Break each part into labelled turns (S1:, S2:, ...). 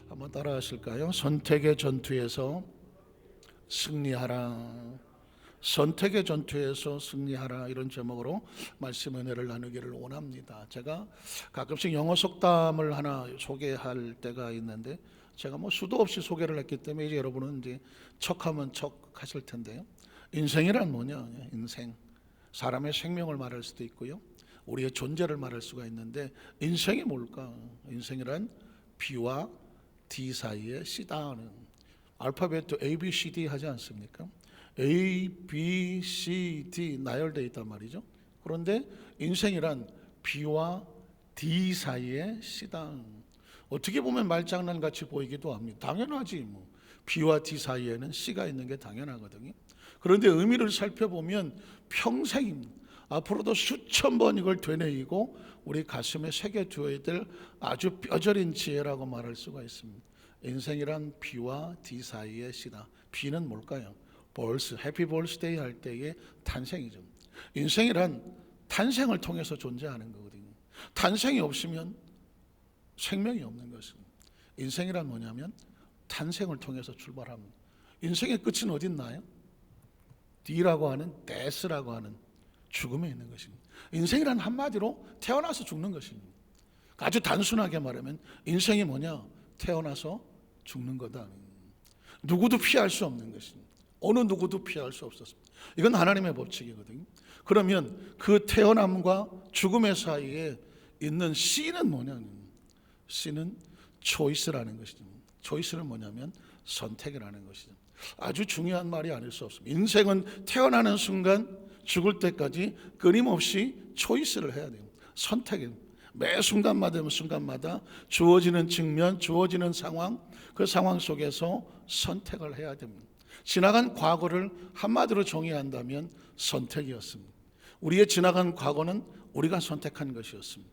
S1: 한번 따라 하실까요? 선택의 전투에서 승리하라. 선택의 전투에서 승리하라. 이런 제목으로 말씀 은혜를 나누기를 원합니다. 제가 가끔씩 영어 속담을 하나 소개할 때가 있는데, 제가 수도 없이 소개를 했기 때문에 이제 여러분은 이제 척하면 척 하실 텐데요. 인생이란 뭐냐? 인생. 사람의 생명을 말할 수도 있고요, 우리의 존재를 말할 수가 있는데, 인생이 뭘까? 인생이란 B와 D 사이의 C다는, 알파벳도 A, B, C, D 하지 않습니까? A, B, C, D 나열되어 있단 말이죠. 그런데 인생이란 B와 D 사이의 C다. 어떻게 보면 말장난같이 보이기도 합니다. 당연하지 B와 D 사이에는 C가 있는 게 당연하거든요. 그런데 의미를 살펴보면 평생입니다. 앞으로도 수천 번 이걸 되뇌이고 우리 가슴에 새겨두어야 될 아주 뼈저린 지혜라고 말할 수가 있습니다. 인생이란 B와 D 사이의 C다. B는 뭘까요? 벌스, 해피 벌스데이 할 때의 탄생이죠. 인생이란 탄생을 통해서 존재하는 거거든요. 탄생이 없으면 생명이 없는 것입니다. 인생이란 뭐냐면 탄생을 통해서 출발합니다. 인생의 끝은 어디 있나요? D라고 하는, 데스라고 하는 죽음에 있는 것입니다. 인생이란 한마디로 태어나서 죽는 것입니다. 아주 단순하게 말하면 인생이 뭐냐? 태어나서 죽는 거다. 누구도 피할 수 없는 것입니다. 어느 누구도 피할 수 없었습니다. 이건 하나님의 법칙이거든요. 그러면 그 태어남과 죽음의 사이에 있는 C는 뭐냐면, C는 초이스라는 것이죠. 초이스는 뭐냐면 선택이라는 것이죠. 아주 중요한 말이 아닐 수 없습니다. 인생은 태어나는 순간 죽을 때까지 끊임없이 초이스를 해야 돼요. 선택입니다. 매 순간마다 주어지는 직면, 주어지는 상황, 그 상황 속에서 선택을 해야 됩니다. 지나간 과거를 한마디로 정의한다면 선택이었습니다. 우리의 지나간 과거는 우리가 선택한 것이었습니다.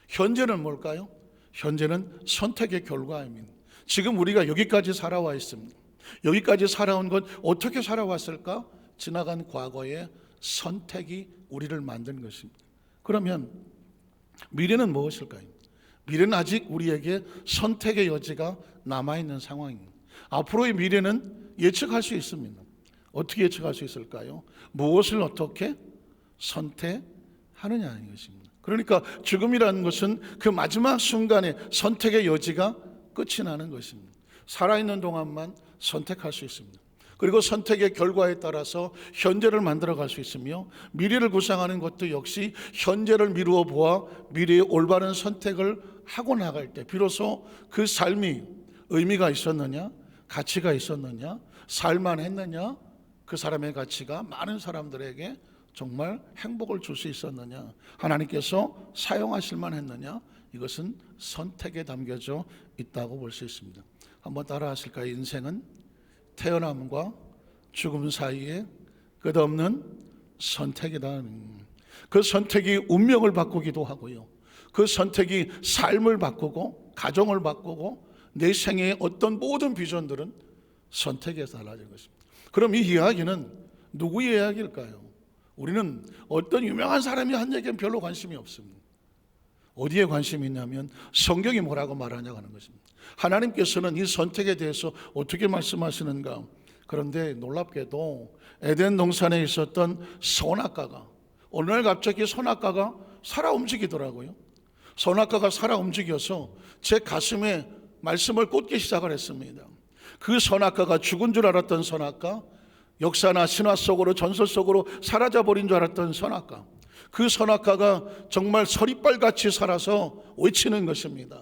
S1: 현재는 뭘까요? 현재는 선택의 결과입니다. 지금 우리가 여기까지 살아와 있습니다. 여기까지 살아온 건 어떻게 살아왔을까? 지나간 과거의 선택이 우리를 만든 것입니다. 그러면 미래는 무엇일까요? 미래는 아직 우리에게 선택의 여지가 남아있는 상황입니다. 앞으로의 미래는 예측할 수 있습니다. 어떻게 예측할 수 있을까요? 무엇을 어떻게 선택하느냐는 것입니다. 그러니까 죽음이라는 것은 그 마지막 순간에 선택의 여지가 끝이 나는 것입니다. 살아있는 동안만 선택할 수 있습니다. 그리고 선택의 결과에 따라서 현재를 만들어갈 수 있으며, 미래를 구상하는 것도 역시 현재를 미루어 보아 미래의 올바른 선택을 하고 나갈 때 비로소 그 삶이 의미가 있었느냐, 가치가 있었느냐, 살만했느냐, 그 사람의 가치가 많은 사람들에게 정말 행복을 줄 수 있었느냐, 하나님께서 사용하실 만했느냐, 이것은 선택에 담겨져 있다고 볼 수 있습니다. 한번 따라 하실까요? 인생은 태어남과 죽음 사이에 끝없는 선택이다. 그 선택이 운명을 바꾸기도 하고요, 그 선택이 삶을 바꾸고 가정을 바꾸고 내 생애의 어떤 모든 비전들은 선택에서 달라진 것입니다. 그럼 이 이야기는 누구의 이야기일까요? 우리는 어떤 유명한 사람이 한 얘기는 별로 관심이 없습니다. 어디에 관심이 있냐면 성경이 뭐라고 말하냐고 하는 것입니다. 하나님께서는 이 선택에 대해서 어떻게 말씀하시는가? 그런데 놀랍게도 에덴 동산에 있었던 선악과가 어느 날 갑자기 선악과가 살아 움직이더라고요. 선악과가 살아 움직여서 제 가슴에 말씀을 꽂기 시작을 했습니다. 그 선악과가 죽은 줄 알았던 선악과, 역사나 신화 속으로 전설 속으로 사라져버린 줄 알았던 선악과, 그 선악과가 정말 서리빨같이 살아서 외치는 것입니다.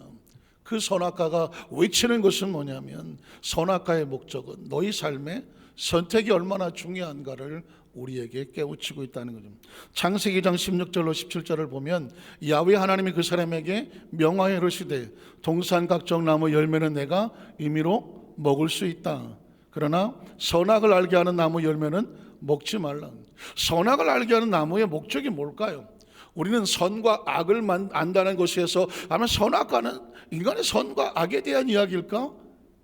S1: 그 선악과가 외치는 것은 뭐냐면, 선악과의 목적은 너희 삶에 선택이 얼마나 중요한가를 우리에게 깨우치고 있다는 거죠. 창세기 2장 16절로 17절을 보면 야훼 하나님이 그 사람에게 명하여 이르시되 동산 각종 나무 열매는 내가 임의로 먹을 수 있다. 그러나 선악을 알게 하는 나무 열매는 먹지 말라. 선악을 알게 하는 나무의 목적이 뭘까요? 우리는 선과 악을 안다는 것에서 아마 선악과는 인간의 선과 악에 대한 이야기일까?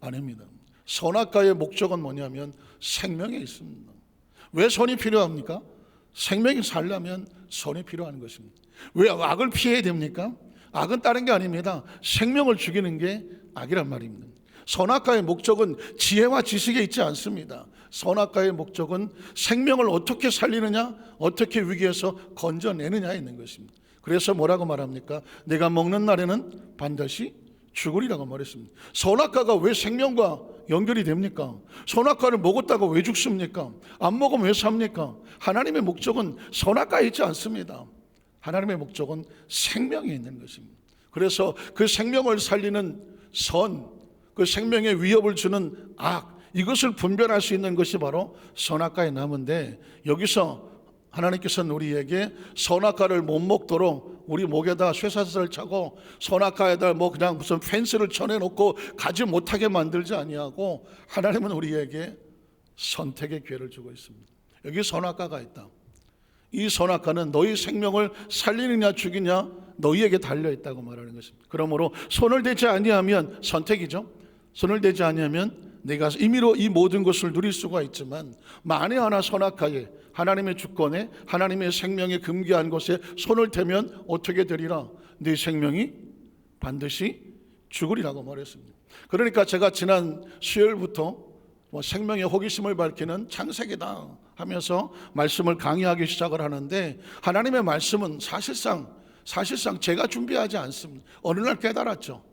S1: 아닙니다. 선악과의 목적은 뭐냐면 생명에 있습니다. 왜 선이 필요합니까? 생명이 살려면 선이 필요한 것입니다. 왜 악을 피해야 됩니까? 악은 다른 게 아닙니다. 생명을 죽이는 게 악이란 말입니다. 선악과의 목적은 지혜와 지식에 있지 않습니다. 선악과의 목적은 생명을 어떻게 살리느냐, 어떻게 위기에서 건져내느냐에 있는 것입니다. 그래서 뭐라고 말합니까? 내가 먹는 날에는 반드시 죽으리라고 말했습니다. 선악과가 왜 생명과 연결이 됩니까? 선악과를 먹었다고 왜 죽습니까? 안 먹으면 왜 삽니까? 하나님의 목적은 선악과에 있지 않습니다. 하나님의 목적은 생명에 있는 것입니다. 그래서 그 생명을 살리는 선, 그 생명에 위협을 주는 악, 이것을 분별할 수 있는 것이 바로 선악과의 나무인데, 여기서 하나님께서는 우리에게 선악과를 못 먹도록 우리 목에다 쇠사슬을 차고 선악과에다 뭐 그냥 무슨 펜스를 쳐내놓고 가지 못하게 만들지 아니하고, 하나님은 우리에게 선택의 기회를 주고 있습니다. 여기 선악과가 있다. 이 선악과는 너희 생명을 살리느냐 죽이냐 너희에게 달려있다고 말하는 것입니다. 그러므로 손을 대지 아니하면, 선택이죠. 손을 대지 아니하면 내가 임의로 이 모든 것을 누릴 수가 있지만, 만에 하나 선악과에, 하나님의 주권에, 하나님의 생명에 금기한 것에 손을 대면 어떻게 되리라? 네 생명이 반드시 죽으리라고 말했습니다. 그러니까 제가 지난 수요일부터 생명의 호기심을 밝히는 창세기다 하면서 말씀을 강의하기 시작을 하는데, 하나님의 말씀은 사실상 제가 준비하지 않습니다. 어느 날 깨달았죠.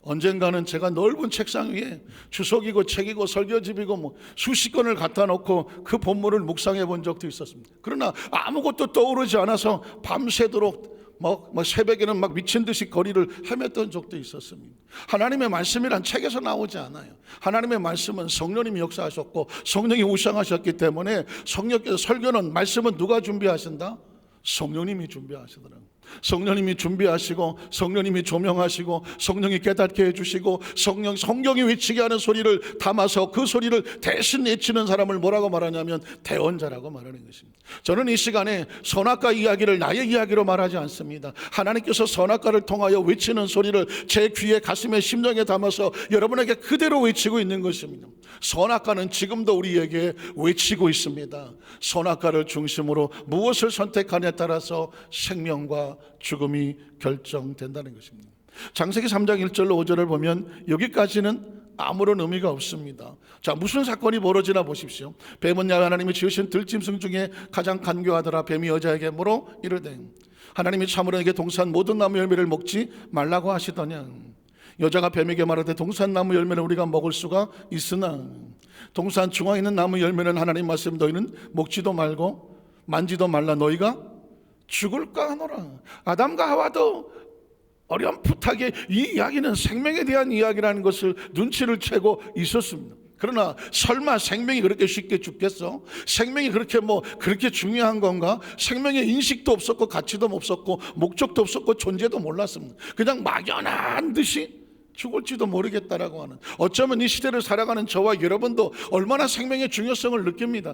S1: 언젠가는 제가 넓은 책상 위에 주석이고 책이고 설교집이고 뭐 수십 권을 갖다 놓고 그 본문을 묵상해 본 적도 있었습니다. 그러나 아무것도 떠오르지 않아서 밤새도록 새벽에는 막 미친 듯이 거리를 헤맸던 적도 있었습니다. 하나님의 말씀이란 책에서 나오지 않아요. 하나님의 말씀은 성령님이 역사하셨고 성령이 우상하셨기 때문에, 성령께서 설교는, 말씀은 누가 준비하신다? 성령님이 준비하시더라고요. 성령님이 준비하시고, 성령님이 조명하시고, 성령이 깨닫게 해주시고, 성경이 외치게 하는 소리를 담아서 그 소리를 대신 외치는 사람을 뭐라고 말하냐면 대언자라고 말하는 것입니다. 저는 이 시간에 선악과 이야기를 나의 이야기로 말하지 않습니다. 하나님께서 선악과를 통하여 외치는 소리를 제 귀에, 가슴에, 심령에 담아서 여러분에게 그대로 외치고 있는 것입니다. 선악과는 지금도 우리에게 외치고 있습니다. 선악과를 중심으로 무엇을 선택하냐에 따라서 생명과 죽음이 결정된다는 것입니다. 창세기 3장 1절로 5절을 보면 여기까지는 아무런 의미가 없습니다. 자, 무슨 사건이 벌어지나 보십시오. 뱀은 하나님이 지으신 들짐승 중에 가장 간교하더라. 뱀이 여자에게 물어 이르되, 하나님이 참으로 내게 동산 모든 나무 열매를 먹지 말라고 하시더냐. 여자가 뱀에게 말하되, 동산 나무 열매는 우리가 먹을 수가 있으나 동산 중앙에 있는 나무 열매는 하나님 말씀 너희는 먹지도 말고 만지도 말라, 너희가 죽을까 하노라. 아담과 하와도 어렴풋하게 이 이야기는 생명에 대한 이야기라는 것을 눈치를 채고 있었습니다. 그러나 설마 생명이 그렇게 쉽게 죽겠어? 생명이 그렇게 중요한 건가? 생명의 인식도 없었고 가치도 없었고 목적도 없었고 존재도 몰랐습니다. 그냥 막연한 듯이 죽을지도 모르겠다라고 하는, 어쩌면 이 시대를 살아가는 저와 여러분도 얼마나 생명의 중요성을 느낍니까?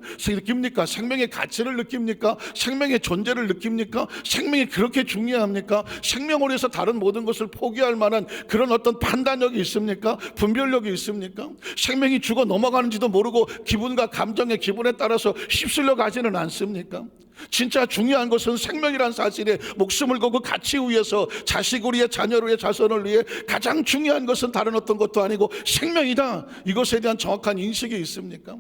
S1: 생명의 가치를 느낍니까? 생명의 존재를 느낍니까? 생명이 그렇게 중요합니까? 생명을 위해서 다른 모든 것을 포기할 만한 그런 어떤 판단력이 있습니까? 분별력이 있습니까? 생명이 죽어 넘어가는지도 모르고 기분과 감정의 기분에 따라서 휩쓸려 가지는 않습니까? 진짜 중요한 것은 생명이란 사실에 목숨을 걸고 가치 위해서 자식을 위해, 자녀를 위해, 자손을 위해 가장 중요한 것은 다른 어떤 것도 아니고 생명이다. 이것에 대한 정확한 인식이 있습니까?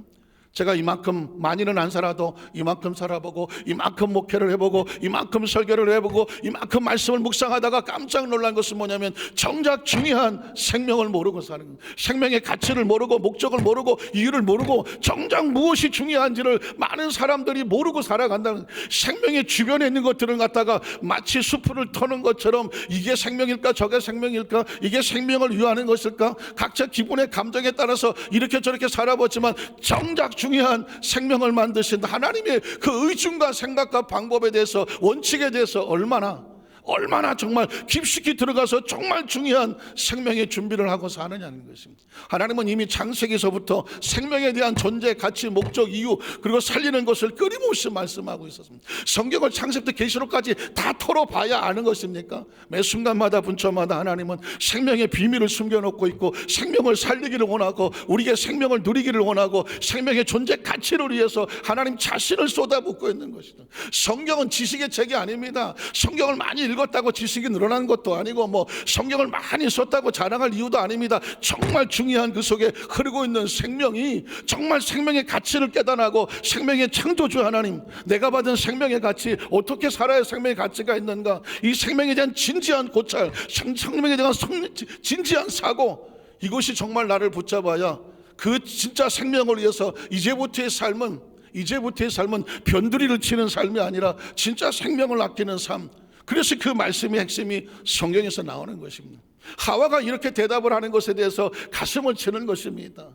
S1: 제가 이만큼, 많이는 안 살아도 이만큼 살아보고, 이만큼 목회를 해보고, 이만큼 설교를 해보고, 이만큼 말씀을 묵상하다가 깜짝 놀란 것은 뭐냐면, 정작 중요한 생명을 모르고 사는 거예요. 생명의 가치를 모르고, 목적을 모르고, 이유를 모르고, 정작 무엇이 중요한지를 많은 사람들이 모르고 살아간다는 거예요. 생명의 주변에 있는 것들을 갖다가 마치 수풀을 터는 것처럼, 이게 생명일까 저게 생명일까, 이게 생명을 위하는 것일까, 각자 기분의 감정에 따라서 이렇게 저렇게 살아보지만 정작 중요한 생명을 만드신 하나님의 그 의중과 생각과 방법에 대해서, 원칙에 대해서 얼마나 정말 깊숙이 들어가서 정말 중요한 생명의 준비를 하고 사느냐는 것입니다. 하나님은 이미 창세기서부터 생명에 대한 존재, 가치, 목적, 이유, 그리고 살리는 것을 끊임없이 말씀하고 있었습니다. 성경을 창세부터 계시록까지 다 털어봐야 아는 것입니까? 매 순간마다 분초마다 하나님은 생명의 비밀을 숨겨놓고 있고, 생명을 살리기를 원하고, 우리의 생명을 누리기를 원하고, 생명의 존재 가치를 위해서 하나님 자신을 쏟아붓고 있는 것이다. 성경은 지식의 책이 아닙니다. 성경을 많이 읽었다고 지식이 늘어난 것도 아니고 뭐 성경을 많이 썼다고 자랑할 이유도 아닙니다. 정말 중요한 그 속에 흐르고 있는 생명이 정말 생명의 가치를 깨달아고 생명의 창조주 하나님, 내가 받은 생명의 가치, 어떻게 살아야 생명의 가치가 있는가, 이 생명에 대한 진지한 고찰, 생명에 대한 진지한 사고, 이것이 정말 나를 붙잡아야 그 진짜 생명을 위해서 이제부터의 삶은 변두리를 치는 삶이 아니라 진짜 생명을 아끼는 삶. 그래서 그 말씀의 핵심이 성경에서 나오는 것입니다. 하와가 이렇게 대답을 하는 것에 대해서 가슴을 치는 것입니다.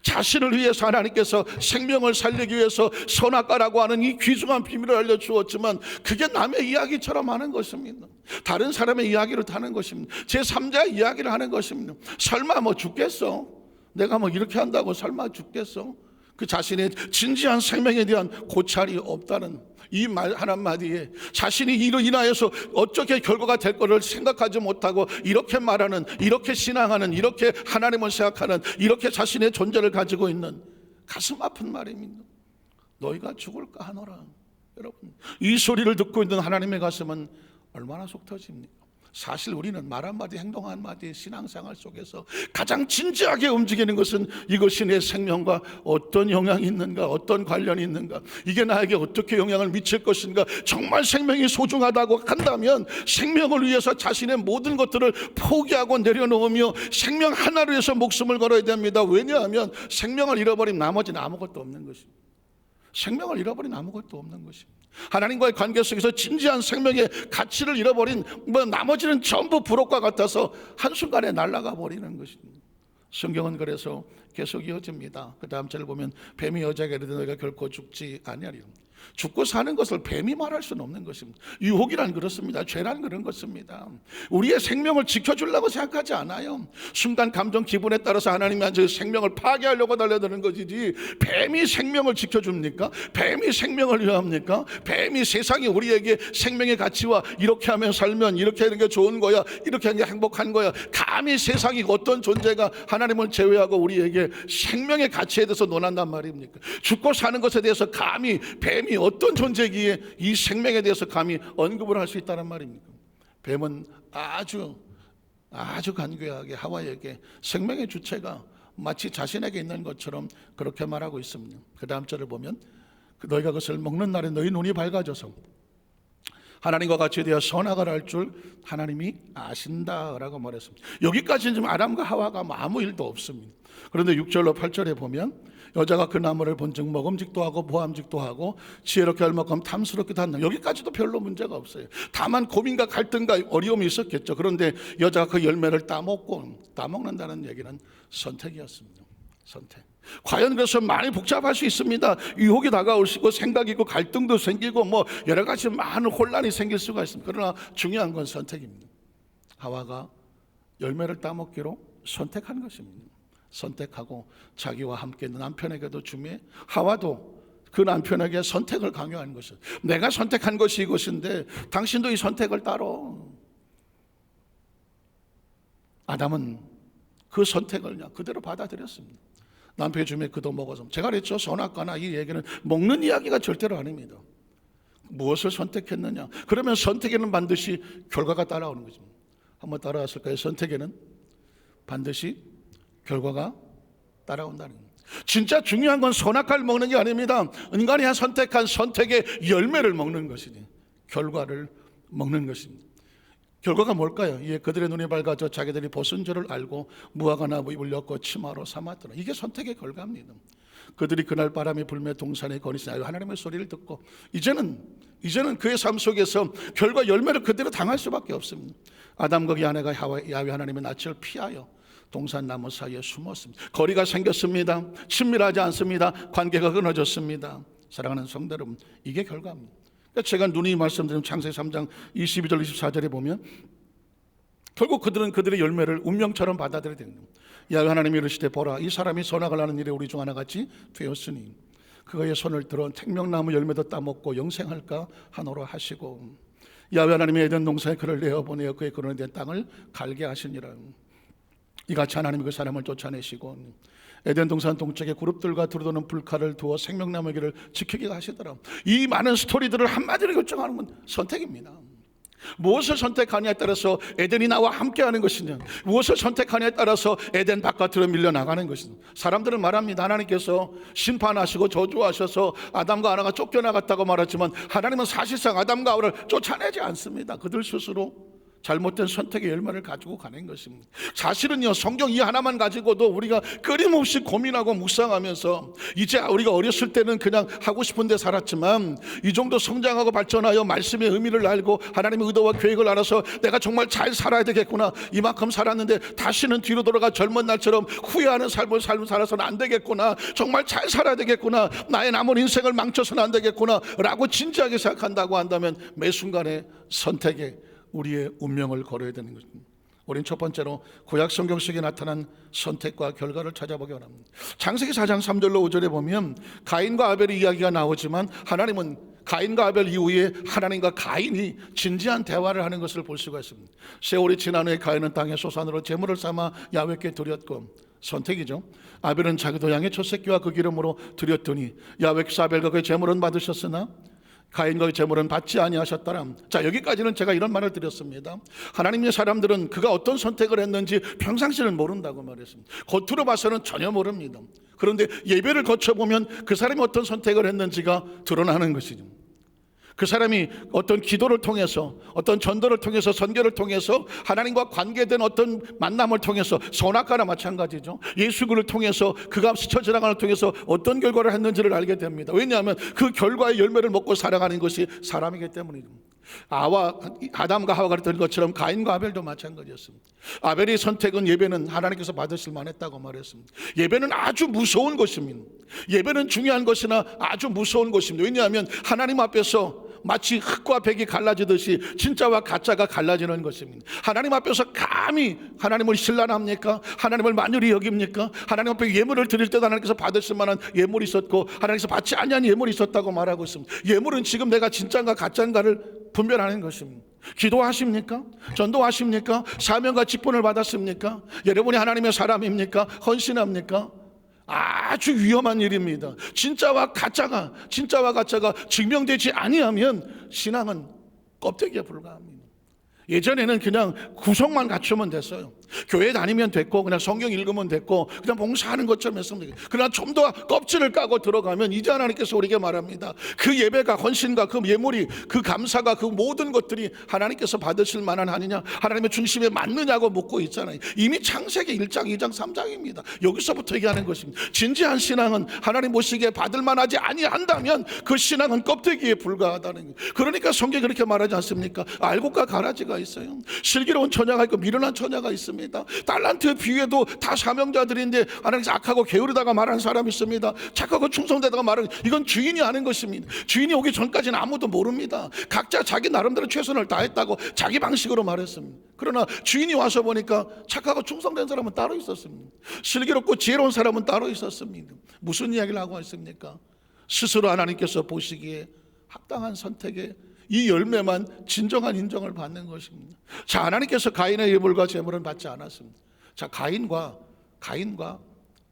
S1: 자신을 위해서 하나님께서 생명을 살리기 위해서 선악과라고 하는 이 귀중한 비밀을 알려주었지만 그게 남의 이야기처럼 하는 것입니다. 다른 사람의 이야기를 하는 것입니다. 제3자의 이야기를 하는 것입니다. 설마 뭐 죽겠어? 내가 뭐 이렇게 한다고 설마 죽겠어? 그 자신의 진지한 생명에 대한 고찰이 없다는 이 말 한마디에 자신이 이로 인하여서 어떻게 결과가 될 것을 생각하지 못하고 이렇게 말하는, 이렇게 신앙하는, 이렇게 하나님을 생각하는, 이렇게 자신의 존재를 가지고 있는 가슴 아픈 말입니다. 너희가 죽을까 하노라. 여러분, 이 소리를 듣고 있는 하나님의 가슴은 얼마나 속 터집니까? 사실 우리는 말 한마디 행동 한마디 신앙생활 속에서 가장 진지하게 움직이는 것은 이것이 내 생명과 어떤 영향이 있는가, 어떤 관련이 있는가, 이게 나에게 어떻게 영향을 미칠 것인가. 정말 생명이 소중하다고 한다면 생명을 위해서 자신의 모든 것들을 포기하고 내려놓으며 생명 하나를 위해서 목숨을 걸어야 됩니다. 왜냐하면 생명을 잃어버리면 나머지는 아무것도 없는 것입니다. 생명을 잃어버린 아무것도 없는 것입니다. 하나님과의 관계 속에서 진지한 생명의 가치를 잃어버린 나머지는 전부 부록과 같아서 한순간에 날아가 버리는 것입니다. 성경은 그래서 계속 이어집니다. 그 다음 절을 보면 뱀이 여자에게 이르되 너희가 결코 죽지 아니하리라. 죽고 사는 것을 뱀이 말할 수는 없는 것입니다. 유혹이란 그렇습니다. 죄란 그런 것입니다. 우리의 생명을 지켜주려고 생각하지 않아요. 순간 감정 기분에 따라서 하나님이 저 생명을 파괴하려고 달려드는 것이지, 뱀이 생명을 지켜줍니까? 뱀이 생명을 위합니까? 뱀이 세상이 우리에게 생명의 가치와 이렇게 하면 살면 이렇게 하는 게 좋은 거야, 이렇게 하는 게 행복한 거야, 감히 세상이 어떤 존재가 하나님을 제외하고 우리에게 생명의 가치에 대해서 논한단 말입니까? 죽고 사는 것에 대해서 감히 뱀이 어떤 존재기에 이 생명에 대해서 감히 언급을 할 수 있다는 말입니까? 뱀은 아주 간교하게 하와에게 생명의 주체가 마치 자신에게 있는 것처럼 그렇게 말하고 있습니다. 그 다음 절을 보면 너희가 그것을 먹는 날에 너희 눈이 밝아져서 하나님과 같이 되어 선악을 알 줄 하나님이 아신다라고 말했습니다. 여기까지는 지금 아담과 하와가 아무 일도 없습니다. 그런데 6절로 8절에 보면 여자가 그 나무를 본즉 먹음직도 하고 보암직도 하고 지혜롭게 할 만큼 탐스럽기도 한다. 여기까지도 별로 문제가 없어요. 다만 고민과 갈등과 어려움이 있었겠죠. 그런데 여자가 그 열매를 따먹는다는 얘기는 선택이었습니다. 선택. 과연 그래서 많이 복잡할 수 있습니다. 유혹이 다가오시고 생각이 있고 갈등도 생기고 뭐 여러 가지 많은 혼란이 생길 수가 있습니다. 그러나 중요한 건 선택입니다. 하와가 열매를 따먹기로 선택한 것입니다. 선택하고 자기와 함께 있는 남편에게도 주매, 하와도 그 남편에게 선택을 강요하는 것이죠. 내가 선택한 것이 이것인데 당신도 이 선택을 따라. 아담은 그 선택을 그냥 그대로 받아들였습니다. 남편이 주매 그도 먹어서. 제가 그랬죠. 선악과나 이 얘기는 먹는 이야기가 절대로 아닙니다. 무엇을 선택했느냐, 그러면 선택에는 반드시 결과가 따라오는 거죠. 한번 따라왔을까요? 선택에는 반드시 결과가 따라온다는 겁니다. 진짜 중요한 건 선악과를 먹는 게 아닙니다. 인간이 선택한 선택의 열매를 먹는 것이니 결과를 먹는 것입니다. 결과가 뭘까요? 이에 그들의 눈이 밝아져 자기들이 벗은 줄을 알고 무화과 나무 잎을 엮고 치마로 삼았더라. 이게 선택의 결과입니다. 그들이 그날 바람이 불며 동산에 거니시나 하나님의 소리를 듣고 이제는 그의 삶 속에서 결과 열매를 그대로 당할 수밖에 없습니다. 아담과 그의 아내가 야훼 하나님의 낯을 피하여 동산 나무 사이에 숨었습니다. 거리가 생겼습니다. 친밀하지 않습니다. 관계가 끊어졌습니다. 사랑하는 성도 여러분, 이게 결과입니다. 제가 누누이 말씀드린 창세기 3장 22절 24절에 보면 결국 그들은 그들의 열매를 운명처럼 받아들여야 됩니다. 야훼 하나님이 이르시되 보라, 이 사람이 선악을 하는 일에 우리 중 하나같이 되었으니 그의 손을 들어 생명나무 열매도 따먹고 영생할까 하노라 하시고, 야훼 하나님이 에덴 동산에 그를 내어보내어 그의 거론에 대한 땅을 갈게 하시니라. 이같이 하나님이 그 사람을 쫓아내시고 에덴 동산 동쪽에 그룹들과 두루도는 불칼을 두어 생명나무 길을 지키게 하시더라. 이 많은 스토리들을 한마디로 결정하는 건 선택입니다. 무엇을 선택하냐에 따라서 에덴이 나와 함께하는 것이냐, 무엇을 선택하냐에 따라서 에덴 바깥으로 밀려나가는 것이냐. 사람들은 말합니다. 하나님께서 심판하시고 저주하셔서 아담과 하와가 쫓겨나갔다고 말하지만 하나님은 사실상 아담과 하와를 쫓아내지 않습니다. 그들 스스로 잘못된 선택의 열매를 가지고 가는 것입니다. 사실은요, 성경 이 하나만 가지고도 우리가 끊임없이 고민하고 묵상하면서, 이제 우리가 어렸을 때는 그냥 하고 싶은 데 살았지만 이 정도 성장하고 발전하여 말씀의 의미를 알고 하나님의 의도와 계획을 알아서 내가 정말 잘 살아야 되겠구나, 이만큼 살았는데 다시는 뒤로 돌아가 젊은 날처럼 후회하는 삶을 살아서는 안 되겠구나, 정말 잘 살아야 되겠구나, 나의 남은 인생을 망쳐서는 안 되겠구나 라고 진지하게 생각한다고 한다면 매 순간의 선택에 우리의 운명을 걸어야 되는 것입니다. 우린 첫 번째로 구약 성경 속에 나타난 선택과 결과를 찾아보기 원합니다. 창세기 4장 3절로 5절에 보면 가인과 아벨의 이야기가 나오지만 하나님은 가인과 아벨 이후에 하나님과 가인이 진지한 대화를 하는 것을 볼 수가 있습니다. 세월이 지난 후에 가인은 땅의 소산으로 제물을 삼아 야훼께 드렸고, 선택이죠. 아벨은 자기도 양의 첫 새끼와 그 기름으로 드렸더니 야훼께서 아벨과 그의 제물은 받으셨으나 가인과 그 제물은 받지 아니하셨더라. 자, 여기까지는 제가 이런 말을 드렸습니다. 하나님의 사람들은 그가 어떤 선택을 했는지 평상시는 모른다고 말했습니다. 겉으로 봐서는 전혀 모릅니다. 그런데 예배를 거쳐보면 그 사람이 어떤 선택을 했는지가 드러나는 것이죠. 그 사람이 어떤 기도를 통해서, 어떤 전도를 통해서, 선교를 통해서, 하나님과 관계된 어떤 만남을 통해서, 선악과나 마찬가지죠. 예수를 통해서, 그가 스쳐 지나가는 통해서 어떤 결과를 했는지를 알게 됩니다. 왜냐하면 그 결과의 열매를 먹고 살아가는 것이 사람이기 때문이죠. 아담과 하와가 그랬던 것처럼 가인과 아벨도 마찬가지였습니다. 아벨의 선택은, 예배는 하나님께서 받으실 만했다고 말했습니다. 예배는 아주 무서운 것입니다. 예배는 중요한 것이나 아주 무서운 것입니다. 왜냐하면 하나님 앞에서 마치 흙과 백이 갈라지듯이 진짜와 가짜가 갈라지는 것입니다. 하나님 앞에서 감히 하나님을 신랄합니까? 하나님을 만유리 여깁니까? 하나님 앞에 예물을 드릴 때 하나님께서 받으실 만한 예물이 있었고 하나님께서 받지 아니한 예물이 있었다고 말하고 있습니다. 예물은 지금 내가 진짜인가 가짜인가를 분별하는 것입니다. 기도하십니까? 전도하십니까? 사명과 직분을 받았습니까? 여러분이 하나님의 사람입니까? 헌신합니까? 아주 위험한 일입니다. 진짜와 가짜가 증명되지 아니하면 신앙은 껍데기에 불과합니다. 예전에는 그냥 구성만 갖추면 됐어요. 교회 다니면 됐고 그냥 성경 읽으면 됐고 그냥 봉사하는 것처럼 했으면 되겠어요. 그러나 좀 더 껍질을 까고 들어가면 이제 하나님께서 우리에게 말합니다. 그 예배가, 헌신과 그 예물이, 그 감사가, 그 모든 것들이 하나님께서 받으실 만한 아니냐, 하나님의 중심에 맞느냐고 묻고 있잖아요. 이미 창세기 1장, 2장, 3장입니다. 여기서부터 얘기하는 것입니다. 진지한 신앙은 하나님 보시기에 받을 만하지 아니한다면 그 신앙은 껍데기에 불과하다는 거예요. 그러니까 성경이 그렇게 말하지 않습니까? 알곡과 가라지가 있어요. 슬기로운 처녀가 있고 미련한 처녀가 있습니다. 달란트 비유에도 다 사명자들인데 하나님께서 악하고 게으르다가 말하는 사람이 있습니다. 착하고 충성되다가 말하는, 이건 주인이 아는 것입니다. 주인이 오기 전까지는 아무도 모릅니다. 각자 자기 나름대로 최선을 다했다고 자기 방식으로 말했습니다. 그러나 주인이 와서 보니까 착하고 충성된 사람은 따로 있었습니다. 슬기롭고 지혜로운 사람은 따로 있었습니다. 무슨 이야기를 하고 있습니까? 스스로 하나님께서 보시기에 합당한 선택에 이 열매만 진정한 인정을 받는 것입니다. 자, 하나님께서 가인의 예물과 제물은 받지 않았습니다. 자, 가인과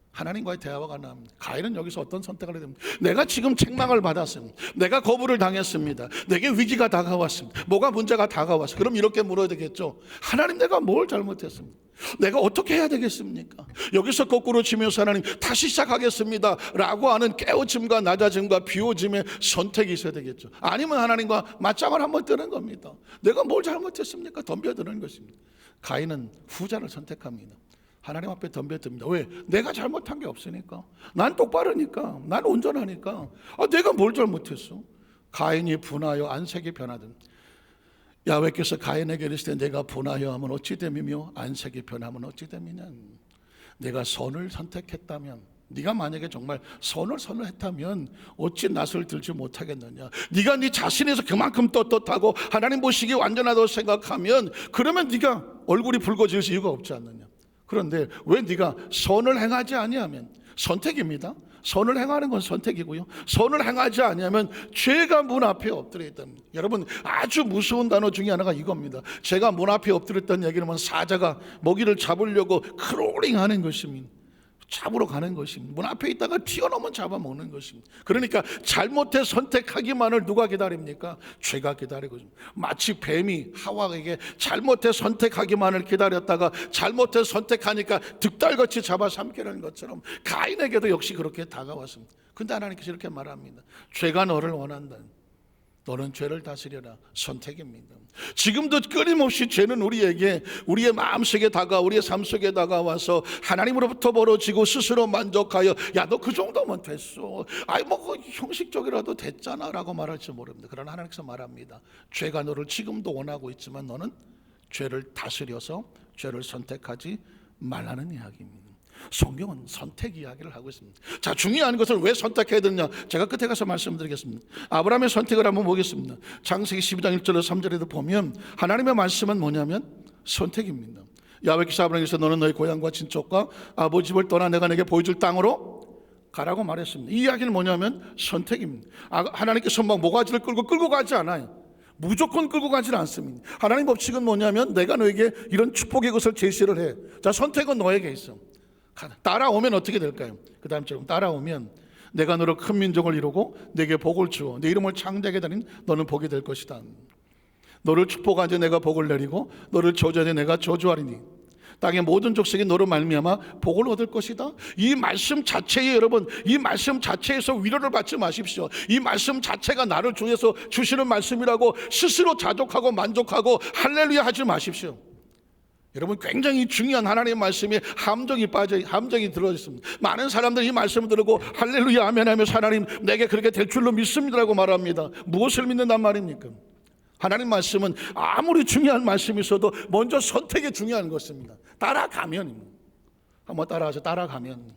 S1: 하나님과의 대화가 나옵니다. 가인은 여기서 어떤 선택을 해야 됩니까? 내가 지금 책망을 받았습니다. 내가 거부를 당했습니다. 내게 위기가 다가왔습니다. 뭐가 문제가 다가왔어요. 그럼 이렇게 물어야 되겠죠. 하나님, 내가 뭘 잘못했습니까? 내가 어떻게 해야 되겠습니까? 여기서 거꾸로 치면서 하나님, 다시 시작하겠습니다 라고 하는 깨우침과 낮아짐과 비워짐의 선택이 있어야 되겠죠. 아니면 하나님과 맞짱을 한번 뜨는 겁니다. 내가 뭘 잘못했습니까? 덤벼드는 것입니다. 가인은 후자를 선택합니다. 하나님 앞에 덤벼듭니다. 왜? 내가 잘못한 게 없으니까. 난 똑바르니까. 난 온전하니까. 내가 뭘 잘못했어? 가인이 분하여 안색이 변하든, 야훼께서 가인에게 이르시되 내가 분하여 하면 어찌 됨이며 안색이 변하면 어찌 됨이냐. 내가 선을 선택했다면, 네가 만약에 정말 선을 선언했다면 어찌 낯을 들지 못하겠느냐. 네가 네 자신에서 그만큼 떳떳하고 하나님 보시기에 완전하다고 생각하면 그러면 네가 얼굴이 붉어질 이유가 없지 않느냐. 그런데 왜 네가 선을 행하지 아니하면, 선택입니다. 선을 행하는 건 선택이고요. 선을 행하지 아니하면 죄가 문 앞에 엎드려 있답니다. 여러분, 아주 무서운 단어 중에 하나가 이겁니다. 제가 문 앞에 엎드렸다는 얘기는 사자가 먹이를 잡으려고 크롤링하는 것입니다. 잡으러 가는 것입니다. 문 앞에 있다가 튀어나오면 잡아먹는 것입니다. 그러니까 잘못해 선택하기만을 누가 기다립니까? 죄가 기다리고 있습니다. 마치 뱀이 하와에게 잘못해 선택하기만을 기다렸다가 잘못해 선택하니까 득달같이 잡아 삼키는 것처럼 가인에게도 역시 그렇게 다가왔습니다. 근데 하나님께서 이렇게 말합니다. 죄가 너를 원한다. 너는 죄를 다스려라. 선택입니다. 지금도 끊임없이 죄는 우리에게, 우리의 마음속에 우리의 삶 속에 다가와서 하나님으로부터 멀어지고 스스로 만족하여 야, 너 그 정도면 됐어. 아이 뭐 형식적이라도 됐잖아 라고 말할지 모릅니다. 그러나 하나님께서 말합니다. 죄가 너를 지금도 원하고 있지만 너는 죄를 다스려서 죄를 선택하지 말라는 이야기입니다. 성경은 선택 이야기를 하고 있습니다. 자, 중요한 것은 왜 선택해야 되느냐, 제가 끝에 가서 말씀드리겠습니다. 아브라함의 선택을 한번 보겠습니다. 창세기 12장 1절에서 3절에도 보면 하나님의 말씀은 뭐냐면 선택입니다. 야훼께서 아브라함에게서 너는 너의 고향과 친척과 아버지 집을 떠나 내가 내게 보여줄 땅으로 가라고 말했습니다. 이 이야기는 뭐냐면 선택입니다. 하나님께서 막 모가지를 끌고 가지 않아요. 무조건 끌고 가지는 않습니다. 하나님 법칙은 뭐냐면 내가 너에게 이런 축복의 것을 제시를 해. 자, 선택은 너에게 있어. 따라오면 어떻게 될까요? 그 다음처럼 따라오면 내가 너를 큰 민족을 이루고 내게 복을 주어 내 이름을 창대하게 다닌 너는 복이 될 것이다. 너를 축복하되 내가 복을 내리고 너를 저주하되 내가 저주하리니 땅의 모든 족속이 너로 말미암아 복을 얻을 것이다. 이 말씀 자체에, 여러분, 이 말씀 자체에서 위로를 받지 마십시오. 이 말씀 자체가 나를 주에서 주시는 말씀이라고 스스로 자족하고 만족하고 할렐루야 하지 마십시오. 여러분, 굉장히 중요한 하나님의 말씀에 함정이 들어 있습니다. 많은 사람들이 이 말씀을 들고 할렐루야 아멘 하면서 하나님 내게 그렇게 될 줄로 믿습니다라고 말합니다. 무엇을 믿는단 말입니까? 하나님 말씀은 아무리 중요한 말씀이 있어도 먼저 선택이 중요한 것입니다. 따라가면, 한번 따라하죠. 따라가면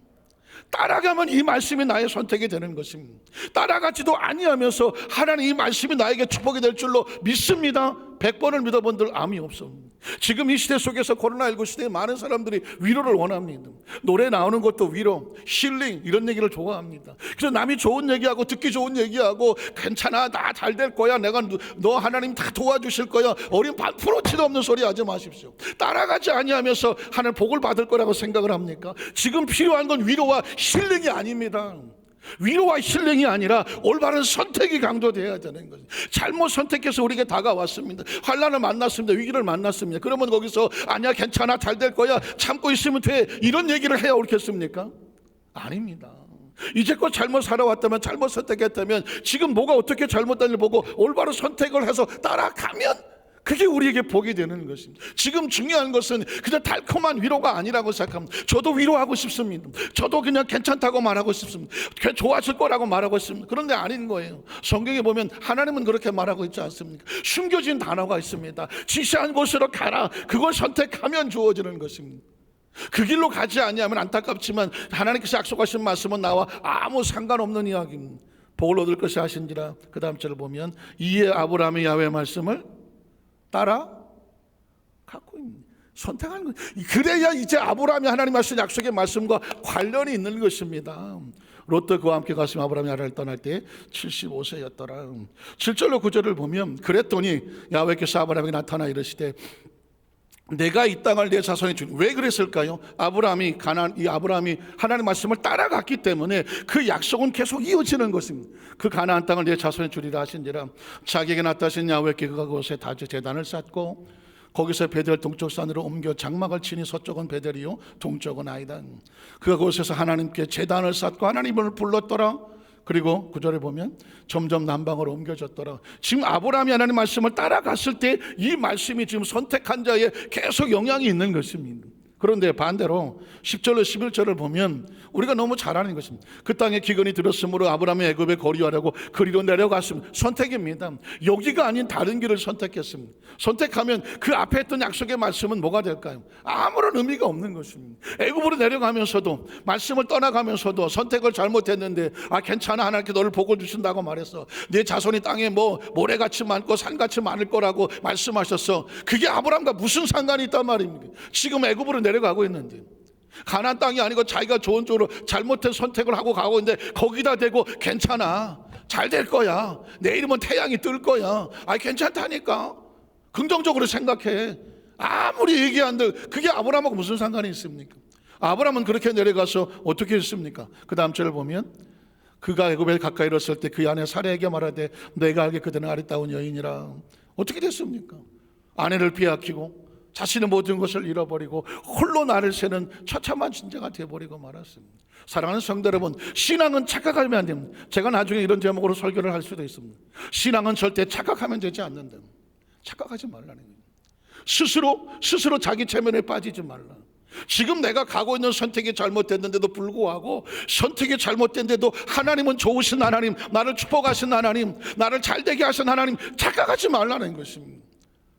S1: 이 말씀이 나의 선택이 되는 것입니다. 따라가지도 아니하면서 하나님 이 말씀이 나에게 축복이 될 줄로 믿습니다. 100번을 믿어본들 암이 없습니다. 지금 이 시대 속에서 코로나19 시대에 많은 사람들이 위로를 원합니다. 노래 나오는 것도 위로, 힐링 이런 얘기를 좋아합니다. 그래서 남이 좋은 얘기하고 듣기 좋은 얘기하고 괜찮아, 나 잘 될 거야, 내가 너 하나님 다 도와주실 거야, 어린 8%치도 없는 소리 하지 마십시오. 따라가지 아니하면서 하나님 복을 받을 거라고 생각을 합니까? 지금 필요한 건 위로와 힐링이 아닙니다. 위로와 힐링이 아니라 올바른 선택이 강조되어야 되는 거죠. 잘못 선택해서 우리에게 다가왔습니다. 환난을 만났습니다. 위기를 만났습니다. 그러면 거기서 아니야, 괜찮아, 잘 될 거야, 참고 있으면 돼, 이런 얘기를 해야 옳겠습니까? 아닙니다. 이제껏 잘못 살아왔다면, 잘못 선택했다면 지금 뭐가 어떻게 잘못된지 보고 올바른 선택을 해서 따라가면 그게 우리에게 복이 되는 것입니다. 지금 중요한 것은 그냥 달콤한 위로가 아니라고 생각합니다. 저도 위로하고 싶습니다. 저도 그냥 괜찮다고 말하고 싶습니다. 좋아질 거라고 말하고 싶습니다. 그런데 아닌 거예요. 성경에 보면 하나님은 그렇게 말하고 있지 않습니까? 숨겨진 단어가 있습니다. 지시한 곳으로 가라. 그걸 선택하면 주어지는 것입니다. 그 길로 가지 아니하면 안타깝지만 하나님께서 약속하신 말씀은 나와 아무 상관없는 이야기입니다. 복을 얻을 것이 하신지라. 그 다음 절을 보면 이에 아브라함이 야훼의 말씀을 따라 갖고 있는, 선택하는 것. 그래야 이제 아브라함이 하나님 하신 약속의 말씀과 관련이 있는 것입니다. 롯도 그와 함께 갔으면 아브라함이 아라를 떠날 때 75세였더라. 7절로 9절을 보면 그랬더니 야훼께서 아브라함에게 나타나 이르시되 내가 이 땅을 내 자손에 주니. 왜 그랬을까요? 아브라함이 하나님 말씀을 따라갔기 때문에 그 약속은 계속 이어지는 것입니다. 그 가나안 땅을 내 자손에 주리라 하신지라. 자기에게 나타나신 야훼께 그곳에 다시 제단을 쌓고 거기서 베델 동쪽 산으로 옮겨 장막을 치니 서쪽은 베델이요 동쪽은 아이다. 그곳에서 하나님께 제단을 쌓고 하나님을 불렀더라. 그리고 9절에 보면 점점 남방으로 옮겨졌더라. 지금 아브라함이 하나님 말씀을 따라갔을 때 이 말씀이 지금 선택한 자에 계속 영향이 있는 것입니다. 그런데 반대로 10절로 11절을 보면 우리가 너무 잘 아는 것입니다. 그 땅에 기근이 들었으므로 아브라함이 애굽에 거류하려고 그리로 내려갔습니다. 선택입니다. 여기가 아닌 다른 길을 선택했습니다. 선택하면 그 앞에 했던 약속의 말씀은 뭐가 될까요? 아무런 의미가 없는 것입니다. 애굽으로 내려가면서도, 말씀을 떠나가면서도 선택을 잘못했는데 괜찮아, 하나님께 너를 복을 주신다고 말했어. 네 자손이 땅에 모래같이 많고 산같이 많을 거라고 말씀하셨어. 그게 아브라함과 무슨 상관이 있단 말입니까? 지금 애굽으로 내려가고 있는데, 가나안 땅이 아니고 자기가 좋은 쪽으로 잘못된 선택을 하고 가고 있는데 거기다 대고 괜찮아, 잘 될 거야, 내일이면 태양이 뜰 거야, 괜찮다니까, 긍정적으로 생각해. 아무리 얘기한들 그게 아브라함하고 무슨 상관이 있습니까? 아브라함은 그렇게 내려가서 어떻게 했습니까? 그 다음 절을 보면 그가 애굽에 가까이 이르렀을 때 그 아내 사라에게 말하되 내가 알기에 그대는 아리따운 여인이라. 어떻게 됐습니까? 아내를 빼앗기고 자신의 모든 것을 잃어버리고 홀로 나를 새는 처참한 존재가 되어버리고 말았습니다. 사랑하는 성도 여러분, 신앙은 착각하면 안 됩니다. 제가 나중에 이런 제목으로 설교를 할 수도 있습니다. 신앙은 절대 착각하면 되지 않는다. 착각하지 말라는 거예요. 스스로 자기 체면에 빠지지 말라. 지금 내가 가고 있는 선택이 잘못됐는데도 불구하고, 선택이 잘못된데도 하나님은 좋으신 하나님, 나를 축복하신 하나님, 나를 잘되게 하신 하나님, 착각하지 말라는 것입니다.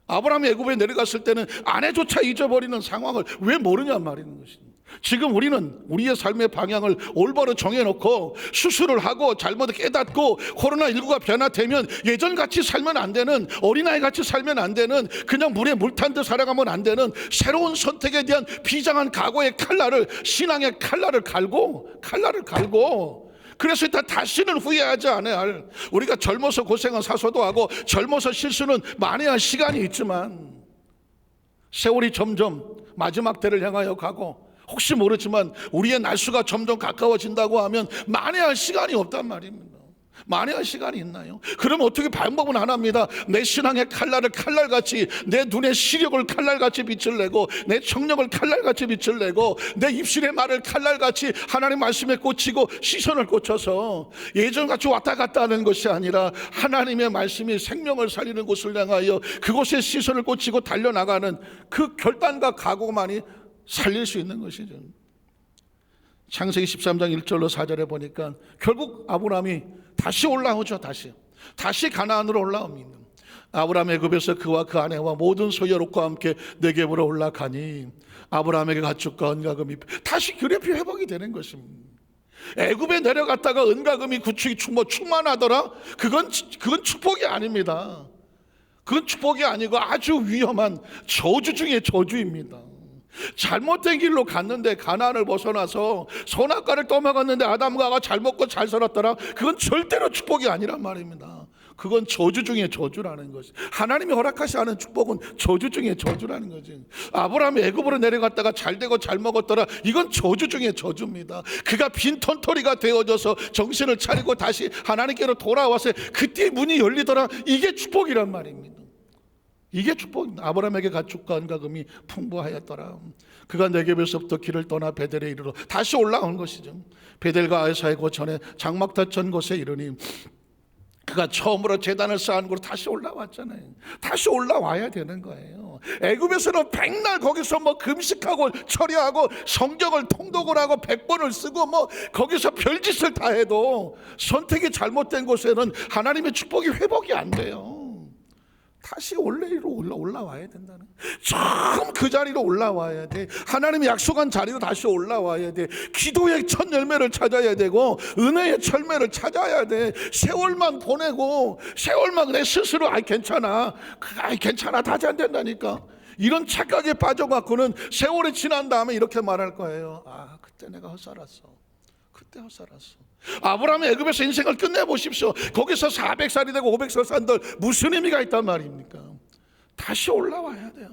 S1: 아브라함이 애굽에 내려갔을 때는 아내조차 잊어버리는 상황을 왜 모르냔 말이는 것입니다. 지금 우리는 우리의 삶의 방향을 올바로 정해놓고 수술을 하고 잘못 깨닫고 코로나19가 변화되면 예전같이 살면 안 되는, 어린아이같이 살면 안 되는, 그냥 물에 물 탄 듯 살아가면 안 되는 새로운 선택에 대한 비장한 각오의 칼날을, 신앙의 칼날을 갈고 그래서 일단 다시는 후회하지 않아야 할, 우리가 젊어서 고생은 사소도 하고 젊어서 실수는 만회할 시간이 있지만 세월이 점점 마지막 때를 향하여 가고 혹시 모르지만 우리의 날수가 점점 가까워진다고 하면 만회할 시간이 없단 말입니다. 만회할 시간이 있나요? 그럼 어떻게 방법은 하나입니다. 내 신앙의 칼날을 칼날같이, 내 눈의 시력을 칼날같이 빛을 내고, 내 청력을 칼날같이 빛을 내고, 내 입술의 말을 칼날같이 하나님 말씀에 꽂히고 시선을 꽂혀서 예전같이 왔다 갔다 하는 것이 아니라 하나님의 말씀이 생명을 살리는 곳을 향하여 그곳에 시선을 꽂히고 달려나가는 그 결단과 각오만이 살릴 수 있는 것이죠. 창세기 13장 1절로 4절에 보니까 결국 아브라함이 다시 올라오죠. 다시 가나안으로 올라옵니다. 아브라함 애굽에서 그와 그 아내와 모든 소유록과 함께 네겝으로 올라가니 아브라함에게 가축과 은가금이 다시 그래피 회복이 되는 것입니다. 애굽에 내려갔다가 은가금이 구축이 충만하더라? 그건 축복이 아닙니다. 그건 축복이 아니고 아주 위험한 저주 중에 저주입니다. 잘못된 길로 갔는데, 가나안을 벗어나서 선악과를 떠먹었는데 아담과 하가 잘 먹고 잘 살았더라? 그건 절대로 축복이 아니란 말입니다. 그건 저주 중에 저주라는 것이, 하나님이 허락하시 않은 축복은 저주 중에 저주라는 거지. 아브라함이 애굽으로 내려갔다가 잘 되고 잘 먹었더라? 이건 저주 중에 저주입니다. 그가 빈털터리가 되어져서 정신을 차리고 다시 하나님께로 돌아와서 그때 문이 열리더라? 이게 축복이란 말입니다. 이게 축복입니다. 아브라함에게 가축과 은가금이 풍부하였더라. 그가 네겝에서부터 길을 떠나 베델에 이르러 다시 올라온 것이죠. 베델과 아에사의 고천에 장막 닫힌 곳에 이르니 그가 처음으로 제단을 쌓은 곳으로 다시 올라왔잖아요. 다시 올라와야 되는 거예요. 애굽에서는 백날 거기서 금식하고 처리하고 성경을 통독을 하고 100번을 쓰고 거기서 별짓을 다 해도 선택이 잘못된 곳에는 하나님의 축복이 회복이 안 돼요. 다시 원래로 올라와야 된다는, 처음 그 자리로 올라와야 돼. 하나님이 약속한 자리로 다시 올라와야 돼. 기도의 첫 열매를 찾아야 되고 은혜의 열매를 찾아야 돼. 세월만 보내고 세월만 내 스스로 괜찮아 다시 안 된다니까. 이런 착각에 빠져갖고는 세월이 지난 다음에 이렇게 말할 거예요. 그때 내가 헛살았어. 아브라함이 애굽에서 인생을 끝내보십시오. 거기서 400살이 되고 500살 산들 무슨 의미가 있단 말입니까? 다시 올라와야 돼요.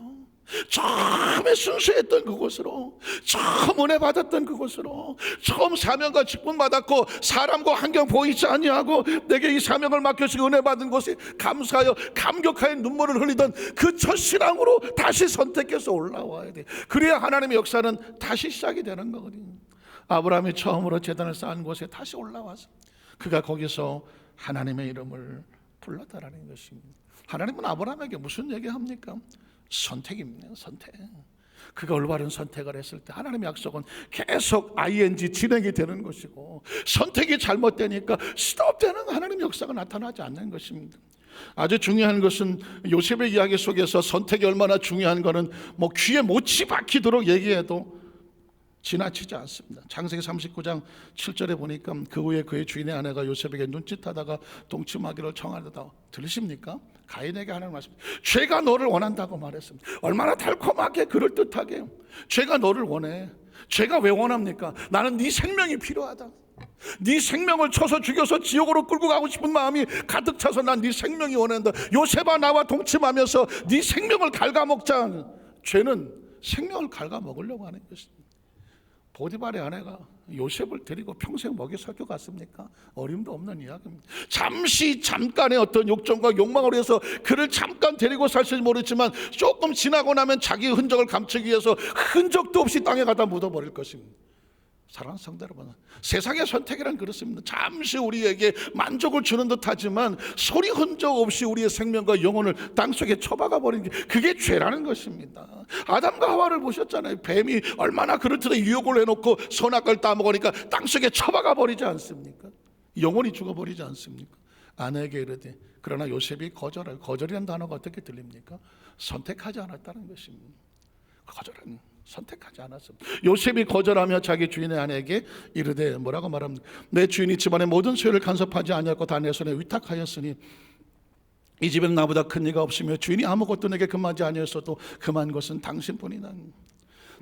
S1: 처음에 순수했던 그곳으로, 처음 은혜 받았던 그곳으로, 처음 사명과 직분 받았고 사람과 환경 보이지 아니하고 내게 이 사명을 맡겨주고 은혜 받은 곳에 감사하여 감격하여 눈물을 흘리던 그 첫 신앙으로 다시 선택해서 올라와야 돼. 그래야 하나님의 역사는 다시 시작이 되는 거거든요. 아브라함이 처음으로 제단을 쌓은 곳에 다시 올라와서 그가 거기서 하나님의 이름을 불렀다라는 것입니다. 하나님은 아브라함에게 무슨 얘기합니까? 선택입니다. 선택. 그가 올바른 선택을 했을 때 하나님의 약속은 계속 ing 진행이 되는 것이고, 선택이 잘못되니까 스톱되는 하나님의 역사가 나타나지 않는 것입니다. 아주 중요한 것은 요셉의 이야기 속에서 선택이 얼마나 중요한 것은 귀에 못이 박히도록 얘기해도 지나치지 않습니다. 창세기 39장 7절에 보니까 그 후에 그의 주인의 아내가 요셉에게 눈짓하다가 동침하기를 청하다. 들으십니까? 가인에게 하는 말씀, 죄가 너를 원한다고 말했습니다. 얼마나 달콤하게 그럴듯하게 죄가 너를 원해. 죄가 왜 원합니까? 나는 네 생명이 필요하다. 네 생명을 쳐서 죽여서 지옥으로 끌고 가고 싶은 마음이 가득 차서 난 네 생명이 원한다. 요셉아 나와 동침하면서 네 생명을 갉아먹자. 죄는 생명을 갉아먹으려고 하는 것입니다. 보디발의 아내가 요셉을 데리고 평생 먹여 살펴갔습니까? 어림도 없는 이야기입니다. 잠깐의 어떤 욕정과 욕망을 위해서 그를 잠깐 데리고 살지 모르지만 조금 지나고 나면 자기 흔적을 감추기 위해서 흔적도 없이 땅에 갖다 묻어버릴 것입니다. 사랑하는 성도 여러분, 세상의 선택이란 그렇습니다. 잠시 우리에게 만족을 주는 듯하지만 소리 흔적 없이 우리의 생명과 영혼을 땅속에 처박아 버리는 게 그게 죄라는 것입니다. 아담과 하와를 보셨잖아요. 뱀이 얼마나 그렇듯 유혹을 해놓고 선악과를 따먹으니까 땅속에 처박아 버리지 않습니까? 영혼이 죽어버리지 않습니까? 아내에게 이르되 그러나 요셉이 거절이라는 단어가 어떻게 들립니까? 선택하지 않았다는 것입니다. 거절은 선택하지 않았습니다. 요셉이 거절하며 자기 주인의 아내에게 이르되 뭐라고 말합니까? 내 주인이 집안의 모든 소유를 간섭하지 아니하고 다 내 손에 위탁하였으니 이 집에는 나보다 큰 이가 없으며 주인이 아무것도 내게 금하지 아니하였어도 금한 것은 당신뿐이다.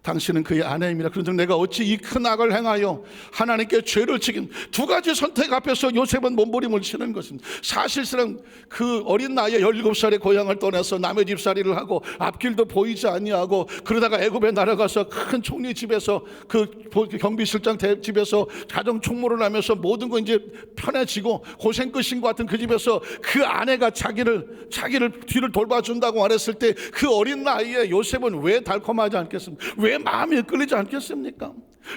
S1: 당신은 그의 아내입니다. 그런즉 내가 어찌 이 큰 악을 행하여 하나님께 죄를 지긴 두 가지 선택 앞에서 요셉은 몸부림을 치는 것입니다. 사실상 그 어린 나이에 17살에 고향을 떠나서 남의 집살이를 하고 앞길도 보이지 아니하고 그러다가 애굽에 날아가서 큰 총리 집에서 그 경비실장 집에서 가정 총무를 하면서 모든 거 이제 편해지고 고생 끝인 것 같은 그 집에서 그 아내가 자기를 뒤를 돌봐준다고 말했을 때 그 어린 나이에 요셉은 왜 달콤하지 않겠습니까? 왜 마음이 끌리지 않겠습니까?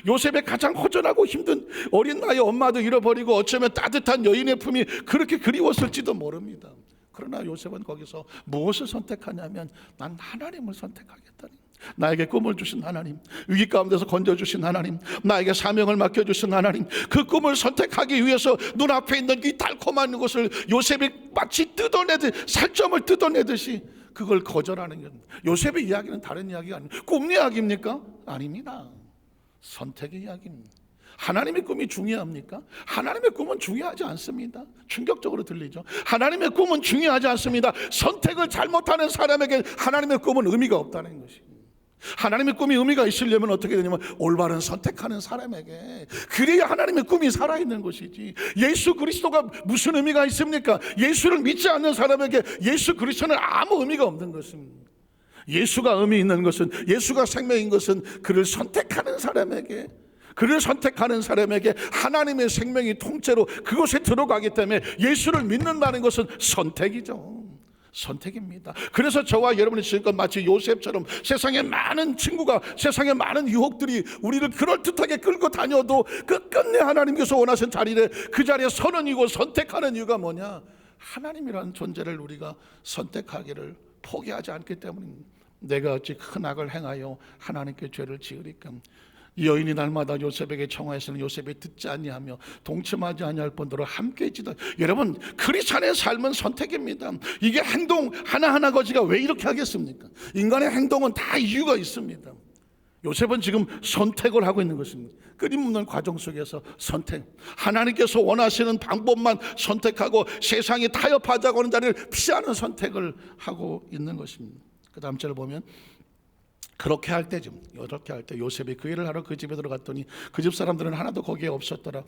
S1: 요셉의 가장 허전하고 힘든 어린 나이 엄마도 잃어버리고 어쩌면 따뜻한 여인의 품이 그렇게 그리웠을지도 모릅니다. 그러나 요셉은 거기서 무엇을 선택하냐면 난 하나님을 선택하겠다니. 나에게 꿈을 주신 하나님, 위기 가운데서 건져주신 하나님, 나에게 사명을 맡겨주신 하나님, 그 꿈을 선택하기 위해서 눈앞에 있는 이 달콤한 것을 요셉이 마치 살점을 뜯어내듯이 그걸 거절하는 것. 요셉의 이야기는 다른 이야기가 아닙니다. 꿈 이야기입니까? 아닙니다. 선택의 이야기입니다. 하나님의 꿈이 중요합니까? 하나님의 꿈은 중요하지 않습니다. 충격적으로 들리죠? 하나님의 꿈은 중요하지 않습니다. 선택을 잘못하는 사람에게 하나님의 꿈은 의미가 없다는 것입니다. 하나님의 꿈이 의미가 있으려면 어떻게 되냐면 올바른 선택하는 사람에게, 그래야 하나님의 꿈이 살아있는 것이지. 예수 그리스도가 무슨 의미가 있습니까? 예수를 믿지 않는 사람에게 예수 그리스도는 아무 의미가 없는 것입니다. 예수가 의미 있는 것은, 예수가 생명인 것은 그를 선택하는 사람에게, 하나님의 생명이 통째로 그곳에 들어가기 때문에 예수를 믿는다는 것은 선택이죠. 선택입니다. 그래서 저와 여러분이 지금껏 마치 요셉처럼 세상에 많은 친구가, 세상에 많은 유혹들이 우리를 그럴듯하게 끌고 다녀도 끝끝내 하나님께서 원하신 자리에 그 자리에 서는 이유고 선택하는 이유가 뭐냐? 하나님이라는 존재를 우리가 선택하기를 포기하지 않기 때문입니다. 내가 어찌 큰 악을 행하여 하나님께 죄를 지으리까? 이 여인이 날마다 요셉에게 청하였으니 요셉이 듣지 아니하며 동침하지 아니할 뿐더러 함께 지다. 여러분, 크리스찬의 삶은 선택입니다. 이게 행동 하나하나 거지가 왜 이렇게 하겠습니까? 인간의 행동은 다 이유가 있습니다. 요셉은 지금 선택을 하고 있는 것입니다. 끊임없는 과정 속에서 선택, 하나님께서 원하시는 방법만 선택하고 세상이 타협하자고 하는 자리를 피하는 선택을 하고 있는 것입니다. 그 다음 절을 보면 그렇게 할 때 요셉이 그 일을 하러 그 집에 들어갔더니 그 집 사람들은 하나도 거기에 없었더라.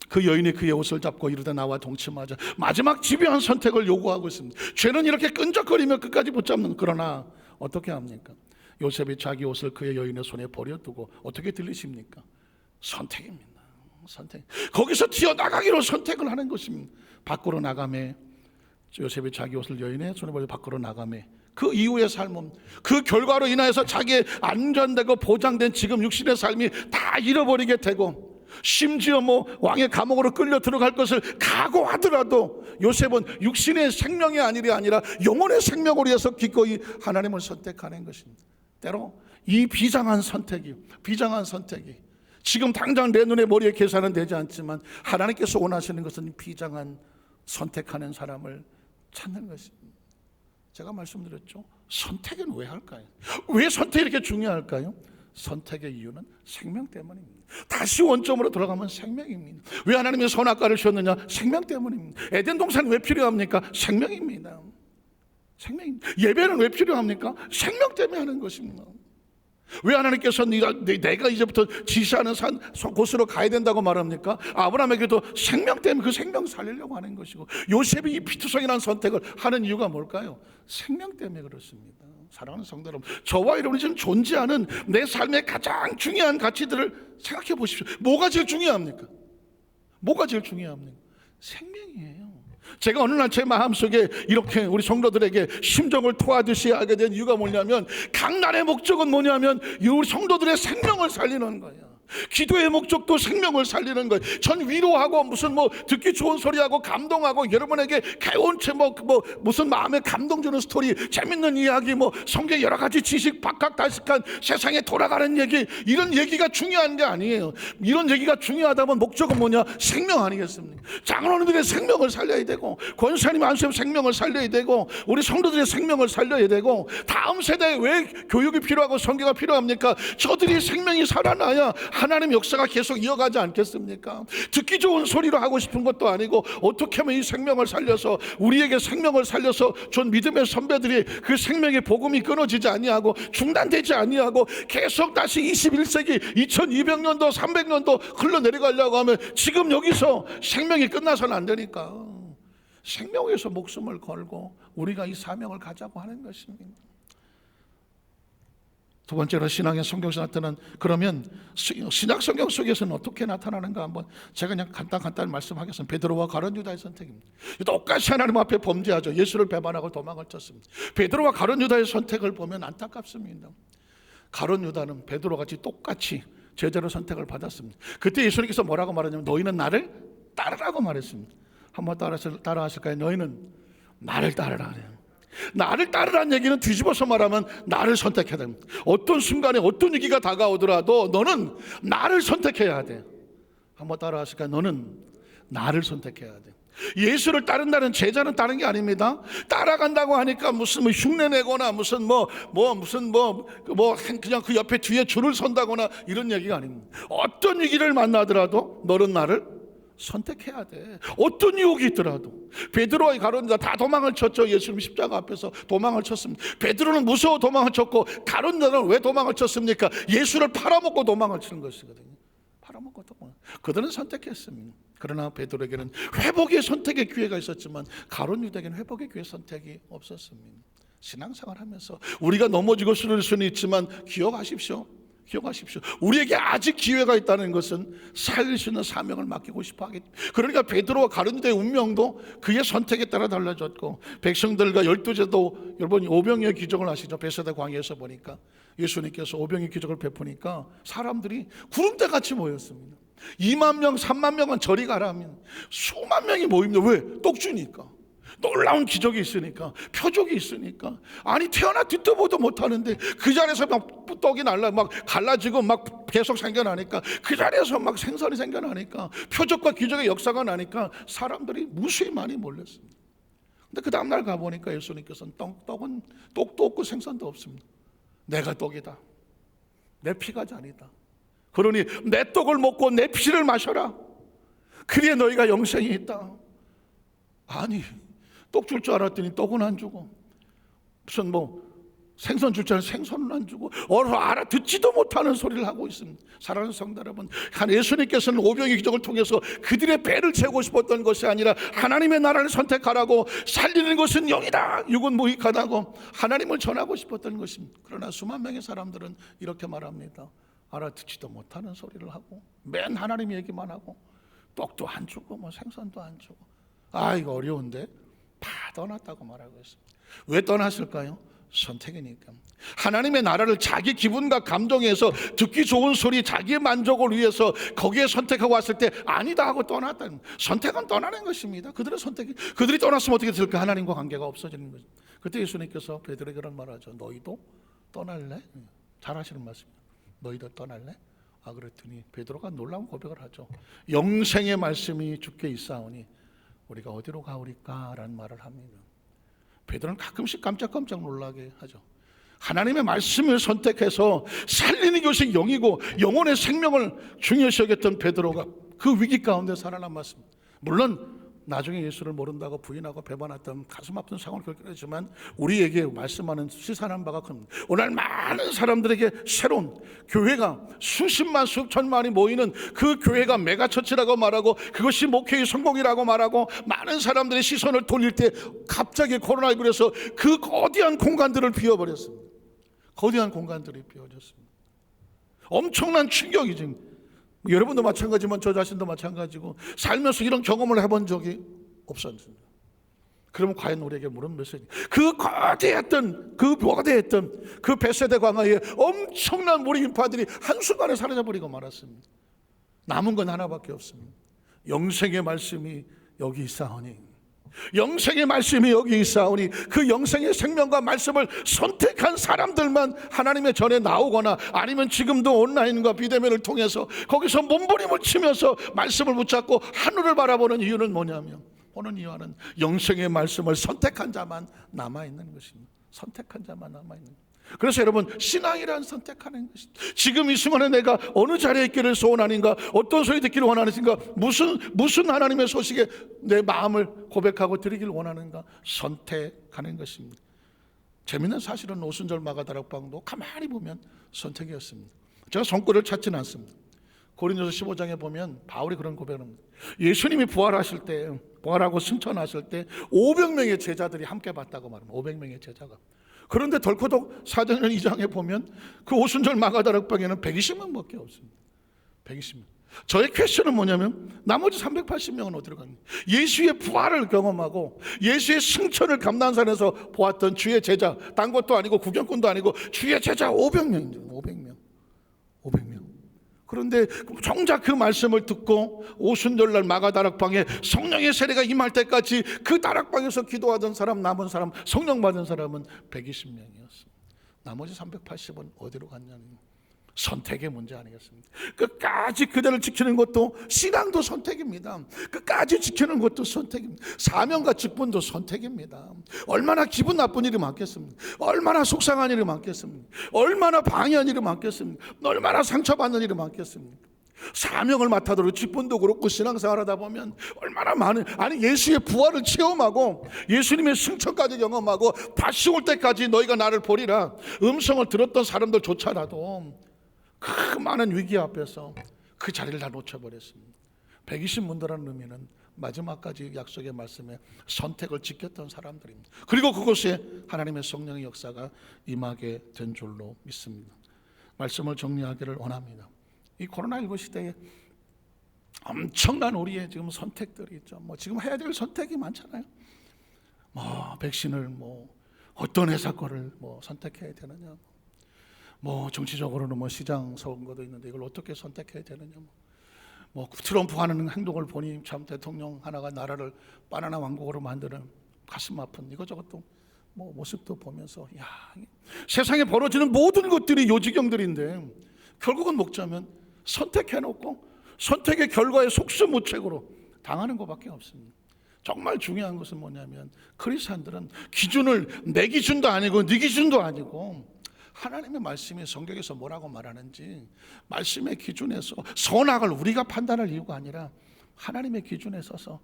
S1: 그 여인이 그의 옷을 잡고 이르되 나와 동침하자. 마지막 집요한 선택을 요구하고 있습니다. 죄는 이렇게 끈적거리며 끝까지 붙잡는, 그러나 어떻게 합니까? 요셉이 자기 옷을 그의 여인의 손에 버려두고, 어떻게 들리십니까? 선택입니다. 선택. 거기서 튀어나가기로 선택을 하는 것입니다. 밖으로 나가매, 요셉이 자기 옷을 여인의 손에 버려 밖으로 나가매, 그 이후의 삶은, 그 결과로 인하여서 자기의 안전되고 보장된 지금 육신의 삶이 다 잃어버리게 되고, 심지어 왕의 감옥으로 끌려 들어갈 것을 각오하더라도 요셉은 육신의 생명이 아니라 영혼의 생명을 위해서 기꺼이 하나님을 선택하는 것입니다. 때로 이 비장한 선택이 지금 당장 내 눈에 머리에 계산은 되지 않지만 하나님께서 원하시는 것은 비장한 선택하는 사람을 찾는 것입니다. 제가 말씀드렸죠. 선택은 왜 할까요? 왜 선택이 이렇게 중요할까요? 선택의 이유는 생명 때문입니다. 다시 원점으로 돌아가면 생명입니다. 왜 하나님이 선악과를 주셨느냐? 생명 때문입니다. 에덴 동산은 왜 필요합니까? 생명입니다. 생명입니다. 예배는 왜 필요합니까? 생명 때문에 하는 것입니다. 왜 하나님께서 내가 이제부터 지시하는 곳으로 가야 된다고 말합니까? 아브라함에게도 생명 때문에 그 생명 살리려고 하는 것이고, 요셉이 이 피투성이라는 선택을 하는 이유가 뭘까요? 생명 때문에 그렇습니다. 사랑하는 성도 여러분, 저와 여러분이 지금 존재하는 내 삶의 가장 중요한 가치들을 생각해 보십시오. 뭐가 제일 중요합니까? 뭐가 제일 중요합니까? 생명이에요. 제가 어느 날 제 마음속에 이렇게 우리 성도들에게 심정을 토하듯이 하게 된 이유가 뭐냐면, 강단의 목적은 뭐냐면 우리 성도들의 생명을 살리는 거예요. 기도의 목적도 생명을 살리는 거예요. 전 위로하고 무슨 듣기 좋은 소리하고 감동하고 여러분에게 개운체 무슨 마음에 감동 주는 스토리, 재밌는 이야기, 성경 여러 가지 지식, 박학다식한 세상에 돌아가는 얘기, 이런 얘기가 중요한 게 아니에요. 이런 얘기가 중요하다면 목적은 뭐냐? 생명 아니겠습니까? 장로님들의 생명을 살려야 되고, 권사님 안수의 생명을 살려야 되고, 우리 성도들의 생명을 살려야 되고, 다음 세대에 왜 교육이 필요하고 선교가 필요합니까? 저들이 생명이 살아나야 하나님 역사가 계속 이어가지 않겠습니까? 듣기 좋은 소리로 하고 싶은 것도 아니고, 어떻게 하면 이 생명을 살려서, 우리에게 생명을 살려서 전 믿음의 선배들이 그 생명의 복음이 끊어지지 아니하고 중단되지 아니하고 계속 다시 21세기 2200년도 300년도 흘러내려가려고 하면 지금 여기서 생명이 끝나서는 안 되니까 생명을 위해서 목숨을 걸고 우리가 이 사명을 가자고 하는 것입니다. 두 번째로 신앙의 성경에서 나타난, 그러면 신약 성경 속에서는 어떻게 나타나는가 한번 제가 그냥 간단히 말씀하겠습니다. 베드로와 가룟 유다의 선택입니다. 똑같이 하나님 앞에 범죄하죠. 예수를 배반하고 도망을 쳤습니다. 베드로와 가룟 유다의 선택을 보면 안타깝습니다. 가룟 유다는 베드로같이 똑같이 제자로 선택을 받았습니다. 그때 예수님께서 뭐라고 말하냐면, 너희는 나를 따르라고 말했습니다. 한번 따라 하실까요? 너희는 나를 따르라. 나를 따르라는 얘기는 뒤집어서 말하면 나를 선택해야 됩니다. 어떤 순간에 어떤 위기가 다가오더라도 너는 나를 선택해야 돼. 한번 따라 하실까요? 너는 나를 선택해야 돼. 예수를 따른다는, 제자는 따른 게 아닙니다. 따라간다고 하니까 무슨 흉내내거나 무슨 그냥 그 옆에 뒤에 줄을 선다거나 이런 얘기가 아닙니다. 어떤 위기를 만나더라도 너는 나를 선택해야 돼. 어떤 유혹이 있더라도. 베드로와 가룟 유다 다 도망을 쳤죠. 예수님 십자가 앞에서 도망을 쳤습니다. 베드로는 무서워 도망을 쳤고, 가룟 유다는 왜 도망을 쳤습니까? 예수를 팔아먹고 도망을 치는 것이거든요. 팔아먹고 도망. 그들은 선택했습니다. 그러나 베드로에게는 회복의 선택의 기회가 있었지만 가룟 유다에게는 회복의 기회, 선택이 없었습니다. 신앙생활 하면서 우리가 넘어지고 쓰러질 수는 있지만 기억하십시오. 우리에게 아직 기회가 있다는 것은 살릴 수 있는 사명을 맡기고 싶어 하겠죠. 그러니까 베드로와 가룟 유다의 운명도 그의 선택에 따라 달라졌고, 백성들과 12제도, 여러분 오병이의 기적을 아시죠? 베세다 광야에서 보니까 예수님께서 오병이의 기적을 베푸니까 사람들이 구름대같이 모였습니다. 2만 명, 3만 명은 저리 가라 하면 수만 명이 모입니다. 왜? 떡 주니까. 놀라운 기적이 있으니까, 표적이 있으니까. 아니 태어나 듣도 보도 못하는데 그 자리에서 막 떡이 막 갈라지고 막 계속 생겨나니까, 그 자리에서 막 생선이 생겨나니까, 표적과 기적의 역사가 나니까 사람들이 무수히 많이 몰렸습니다. 근데 그 다음날 가보니까 예수님께서는 떡은 떡도 없고 생선도 없습니다. 내가 떡이다, 내 피가 잔이다. 그러니 내 떡을 먹고 내 피를 마셔라. 그리에 너희가 영생이 있다. 아니 떡 줄 줄 알았더니 떡은 안 주고, 무슨 생선 줄 줄 알았더니 생선은 안 주고, 알아듣지도 못하는 소리를 하고 있습니다. 사랑하는 성도 여러분, 예수님께서는 오병이의 기적을 통해서 그들의 배를 채우고 싶었던 것이 아니라 하나님의 나라를 선택하라고, 살리는 것은 영이다, 육은 무익하다고 하나님을 전하고 싶었던 것입니다. 그러나 수만 명의 사람들은 이렇게 말합니다. 알아듣지도 못하는 소리를 하고 맨 하나님 얘기만 하고, 떡도 안 주고 생선도 안 주고, 이거 어려운데 다 떠났다고 말하고 있습니다. 왜 떠났을까요? 선택이니까. 하나님의 나라를 자기 기분과 감정에서 듣기 좋은 소리, 자기의 만족을 위해서 거기에 선택하고 왔을 때 아니다 하고 떠났다는, 선택은 떠나는 것입니다. 그들이 떠났으면 어떻게 될까? 하나님과 관계가 없어지는 거죠. 그때 예수님께서 베드로에게 그런 말하죠. 너희도 떠날래? 잘 하시는 말씀이에요. 너희도 떠날래? 그랬더니 베드로가 놀라운 고백을 하죠. 영생의 말씀이 주께 있사오니 우리가 어디로 가오리까? 라는 말을 합니다. 베드로는 가끔씩 깜짝깜짝 놀라게 하죠. 하나님의 말씀을 선택해서 살리는 것이 영이고 영혼의 생명을 중요시 여겼던 베드로가 그 위기 가운데 살아남았습니다. 물론 나중에 예수를 모른다고 부인하고 배반했던 가슴 아픈 상황을 겪었지만 우리에게 말씀하는 시사하는 바가 큽니다. 오늘 많은 사람들에게 새로운 교회가 수십만 수천만이 모이는 그 교회가 메가처치라고 말하고 그것이 목회의 성공이라고 말하고 많은 사람들의 시선을 돌릴 때 갑자기 코로나19에서 그 거대한 공간들을 비워버렸습니다. 거대한 공간들이 비워졌습니다. 엄청난 충격이지. 여러분도 마찬가지지만 저 자신도 마찬가지고 살면서 이런 경험을 해본 적이 없었습니다. 그러면 과연 우리에게 물은 메시지, 그 거대했던 그 벳세다 광야에 엄청난 무리 인파들이 한순간에 사라져버리고 말았습니다. 남은 건 하나밖에 없습니다. 영생의 말씀이 여기 있사오니, 영생의 말씀이 여기 있사오니, 그 영생의 생명과 말씀을 선택한 사람들만 하나님의 전에 나오거나 아니면 지금도 온라인과 비대면을 통해서 거기서 몸부림을 치면서 말씀을 붙잡고 하늘을 바라보는 이유는 뭐냐면, 보는 이유는 영생의 말씀을 선택한 자만 남아있는 것입니다. 선택한 자만 남아있는 것입니다. 그래서 여러분, 신앙이란 선택하는 것입니다. 지금 이 순간에 내가 어느 자리에 있기를 소원하는가, 어떤 소리 듣기를 원하는가, 무슨 하나님의 소식에 내 마음을 고백하고 드리기를 원하는가, 선택하는 것입니다. 재미있는 사실은 오순절 마가다락방도 가만히 보면 선택이었습니다. 제가 손글을 찾지는 않습니다. 고린도서 15장에 보면 바울이 그런 고백을 합니다. 예수님이 부활하실 때, 부활하고 승천하실 때 500명의 제자들이 함께 봤다고 말합니다. 500명의 제자가. 그런데 덜커덕 사도행전 2장에 보면 그 오순절 마가다락방에는 120명밖에 없습니다. 120명. 저의 퀘스천은 뭐냐면, 나머지 380명은 어디로 갔냐? 예수의 부활을 경험하고 예수의 승천을 감난산에서 보았던 주의 제자, 딴 것도 아니고 구경꾼도 아니고 주의 제자 500명입니다. 500명. 그런데 정작 그 말씀을 듣고 오순절날 마가다락방에 성령의 세례가 임할 때까지 그 다락방에서 기도하던 사람, 남은 사람, 성령 받은 사람은 120명이었습니다. 나머지 380은 어디로 갔냐면 선택의 문제 아니겠습니까? 끝까지 그대를 지키는 것도 신앙도 선택입니다. 끝까지 지키는 것도 선택입니다. 사명과 직분도 선택입니다. 얼마나 기분 나쁜 일이 많겠습니까? 얼마나 속상한 일이 많겠습니까? 얼마나 방해한 일이 많겠습니까? 얼마나 상처받는 일이 많겠습니까? 사명을 맡아도 직분도 그렇고 신앙생활 하다 보면 얼마나 많은, 아니 예수의 부활을 체험하고 예수님의 승천까지 경험하고 다시 올 때까지 너희가 나를 보리라 음성을 들었던 사람들조차라도 그 많은 위기 앞에서 그 자리를 다 놓쳐버렸습니다. 120문도라는 의미는 마지막까지 약속의 말씀에 선택을 지켰던 사람들입니다. 그리고 그곳에 하나님의 성령의 역사가 임하게 된 줄로 믿습니다. 말씀을 정리하기를 원합니다. 이 코로나19 시대에 엄청난 우리의 지금 선택들이 있죠. 지금 해야 될 선택이 많잖아요. 백신을 어떤 회사 거를 선택해야 되느냐, 정치적으로는 시장 선거도 있는데 이걸 어떻게 선택해야 되느냐, 트럼프 하는 행동을 보니 참 대통령 하나가 나라를 바나나 왕국으로 만드는 가슴 아픈 이것저것도 모습도 보면서, 세상에 벌어지는 모든 것들이 요지경들인데 결국은 먹자면 선택해놓고 선택의 결과에 속수무책으로 당하는 것밖에 없습니다. 정말 중요한 것은 뭐냐면, 크리스찬들은 기준을 내 기준도 아니고 네 기준도 아니고 하나님의 말씀이 성경에서 뭐라고 말하는지 말씀의 기준에서, 선악을 우리가 판단할 이유가 아니라 하나님의 기준에 서서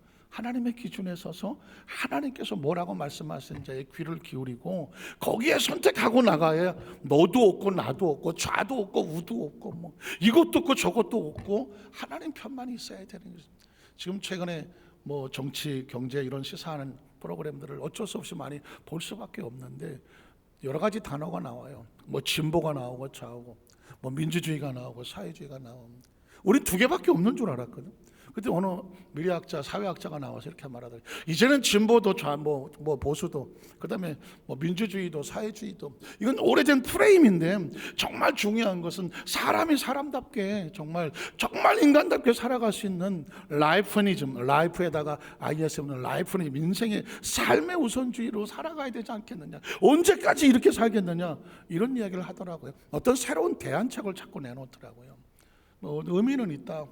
S1: 하나님께서 뭐라고 말씀하시는지에 귀를 기울이고 거기에 선택하고 나가야 너도 없고 나도 없고 좌도 없고 우도 없고 이것도 없고 저것도 없고 하나님 편만 있어야 되는 거죠. 지금 최근에 정치, 경제 이런 시사하는 프로그램들을 어쩔 수 없이 많이 볼 수밖에 없는데 여러 가지 단어가 나와요. 진보가 나오고 좌우고 민주주의가 나오고 사회주의가 나옵니다. 우리 두 개밖에 없는 줄 알았거든. 그때 어느 미래학자, 사회학자가 나와서 이렇게 말하더라고요. 이제는 진보도 보수도, 그다음에 민주주의도 사회주의도, 이건 오래된 프레임인데 정말 중요한 것은 사람이 사람답게 정말 인간답게 살아갈 수 있는 라이프니즘, 라이프에다가 ISM은 라이프니즘, 인생의 삶의 우선주의로 살아가야 되지 않겠느냐, 언제까지 이렇게 살겠느냐, 이런 이야기를 하더라고요. 어떤 새로운 대안책을 자꾸 내놓더라고요. 의미는 있다.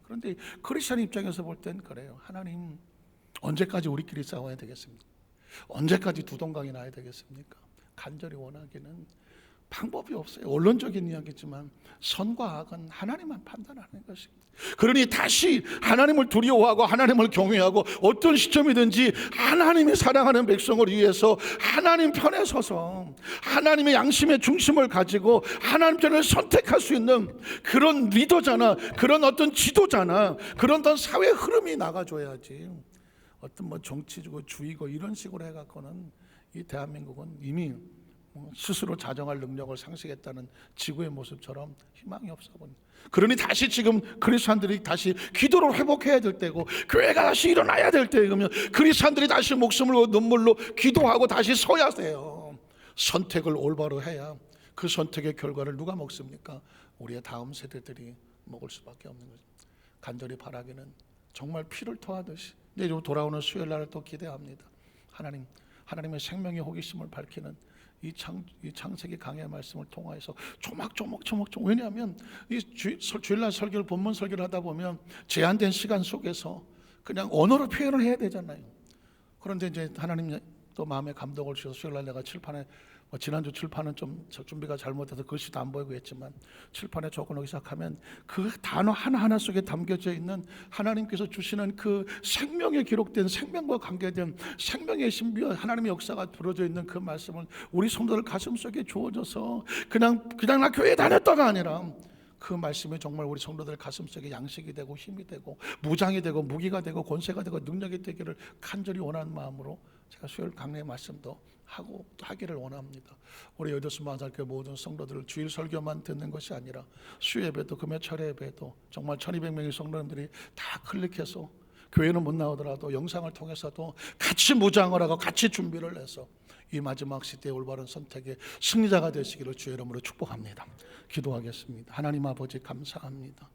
S1: 그런데 크리스천 입장에서 볼 땐 그래요. 하나님, 언제까지 우리끼리 싸워야 되겠습니까? 언제까지 두동강이 나야 되겠습니까? 간절히 원하기는 방법이 없어요. 원론적인 이야기지만 선과 악은 하나님만 판단하는 것입니다. 그러니 다시 하나님을 두려워하고 하나님을 경외하고 어떤 시점이든지 하나님이 사랑하는 백성을 위해서 하나님 편에 서서 하나님의 양심의 중심을 가지고 하나님 편을 선택할 수 있는 그런 리더잖아, 그런 어떤 지도자나 그런 어떤 사회 흐름이 나가줘야지. 어떤 뭐 정치주고 주의고 이런 식으로 해갖고는 이 대한민국은 이미 스스로 자정할 능력을 상실했다는 지구의 모습처럼 희망이 없어 보입니다. 그러니 다시 지금 그리스도인들이 다시 기도를 회복해야 될 때고 교회가 다시 일어나야 될 때이면 그리스도인들이 다시 목숨을 눈물로 기도하고 다시 서야 돼요. 선택을 올바로 해야 그 선택의 결과를 누가 먹습니까? 우리의 다음 세대들이 먹을 수밖에 없는 거죠. 간절히 바라기는 정말 피를 토하듯이 내일 돌아오는 수요일 날을 또 기대합니다. 하나님의 생명의 호기심을 밝히는 이 창세기 강의 말씀을 통하여서 조목조목 왜냐하면 이 주일날 설교를 본문 설교를 하다 보면 제한된 시간 속에서 그냥 언어로 표현을 해야 되잖아요. 그런데 이제 하나님 또 마음에 감동을 주셔서 수요일날 내가 칠판에 지난주 칠판은 좀 준비가 잘못해서 글씨도 안 보이고 했지만 칠판에 적어놓기 시작하면 그 단어 하나하나 속에 담겨져 있는 하나님께서 주시는 그 생명에 기록된 생명과 관계된 생명의 신비와 하나님의 역사가 들어져 있는 그 말씀을 우리 성도들 가슴속에 주어져서 그냥 나 교회 다녔다가 아니라 그 말씀이 정말 우리 성도들 가슴속에 양식이 되고 힘이 되고 무장이 되고 무기가 되고 권세가 되고 능력이 되기를 간절히 원하는 마음으로 제가 수요일 강례의 말씀도 하고 하기를 원합니다. 우리 여의도 마을교회 모든 성도들 주일 설교만 듣는 것이 아니라 수요 예배도 금요철 예배도 정말 1200명의 성도님들이 다 클릭해서 교회는 못 나오더라도 영상을 통해서도 같이 무장을 하고 같이 준비를 해서 이 마지막 시대의 올바른 선택의 승리자가 되시기를 주의 이름으로 축복합니다. 기도하겠습니다. 하나님 아버지 감사합니다.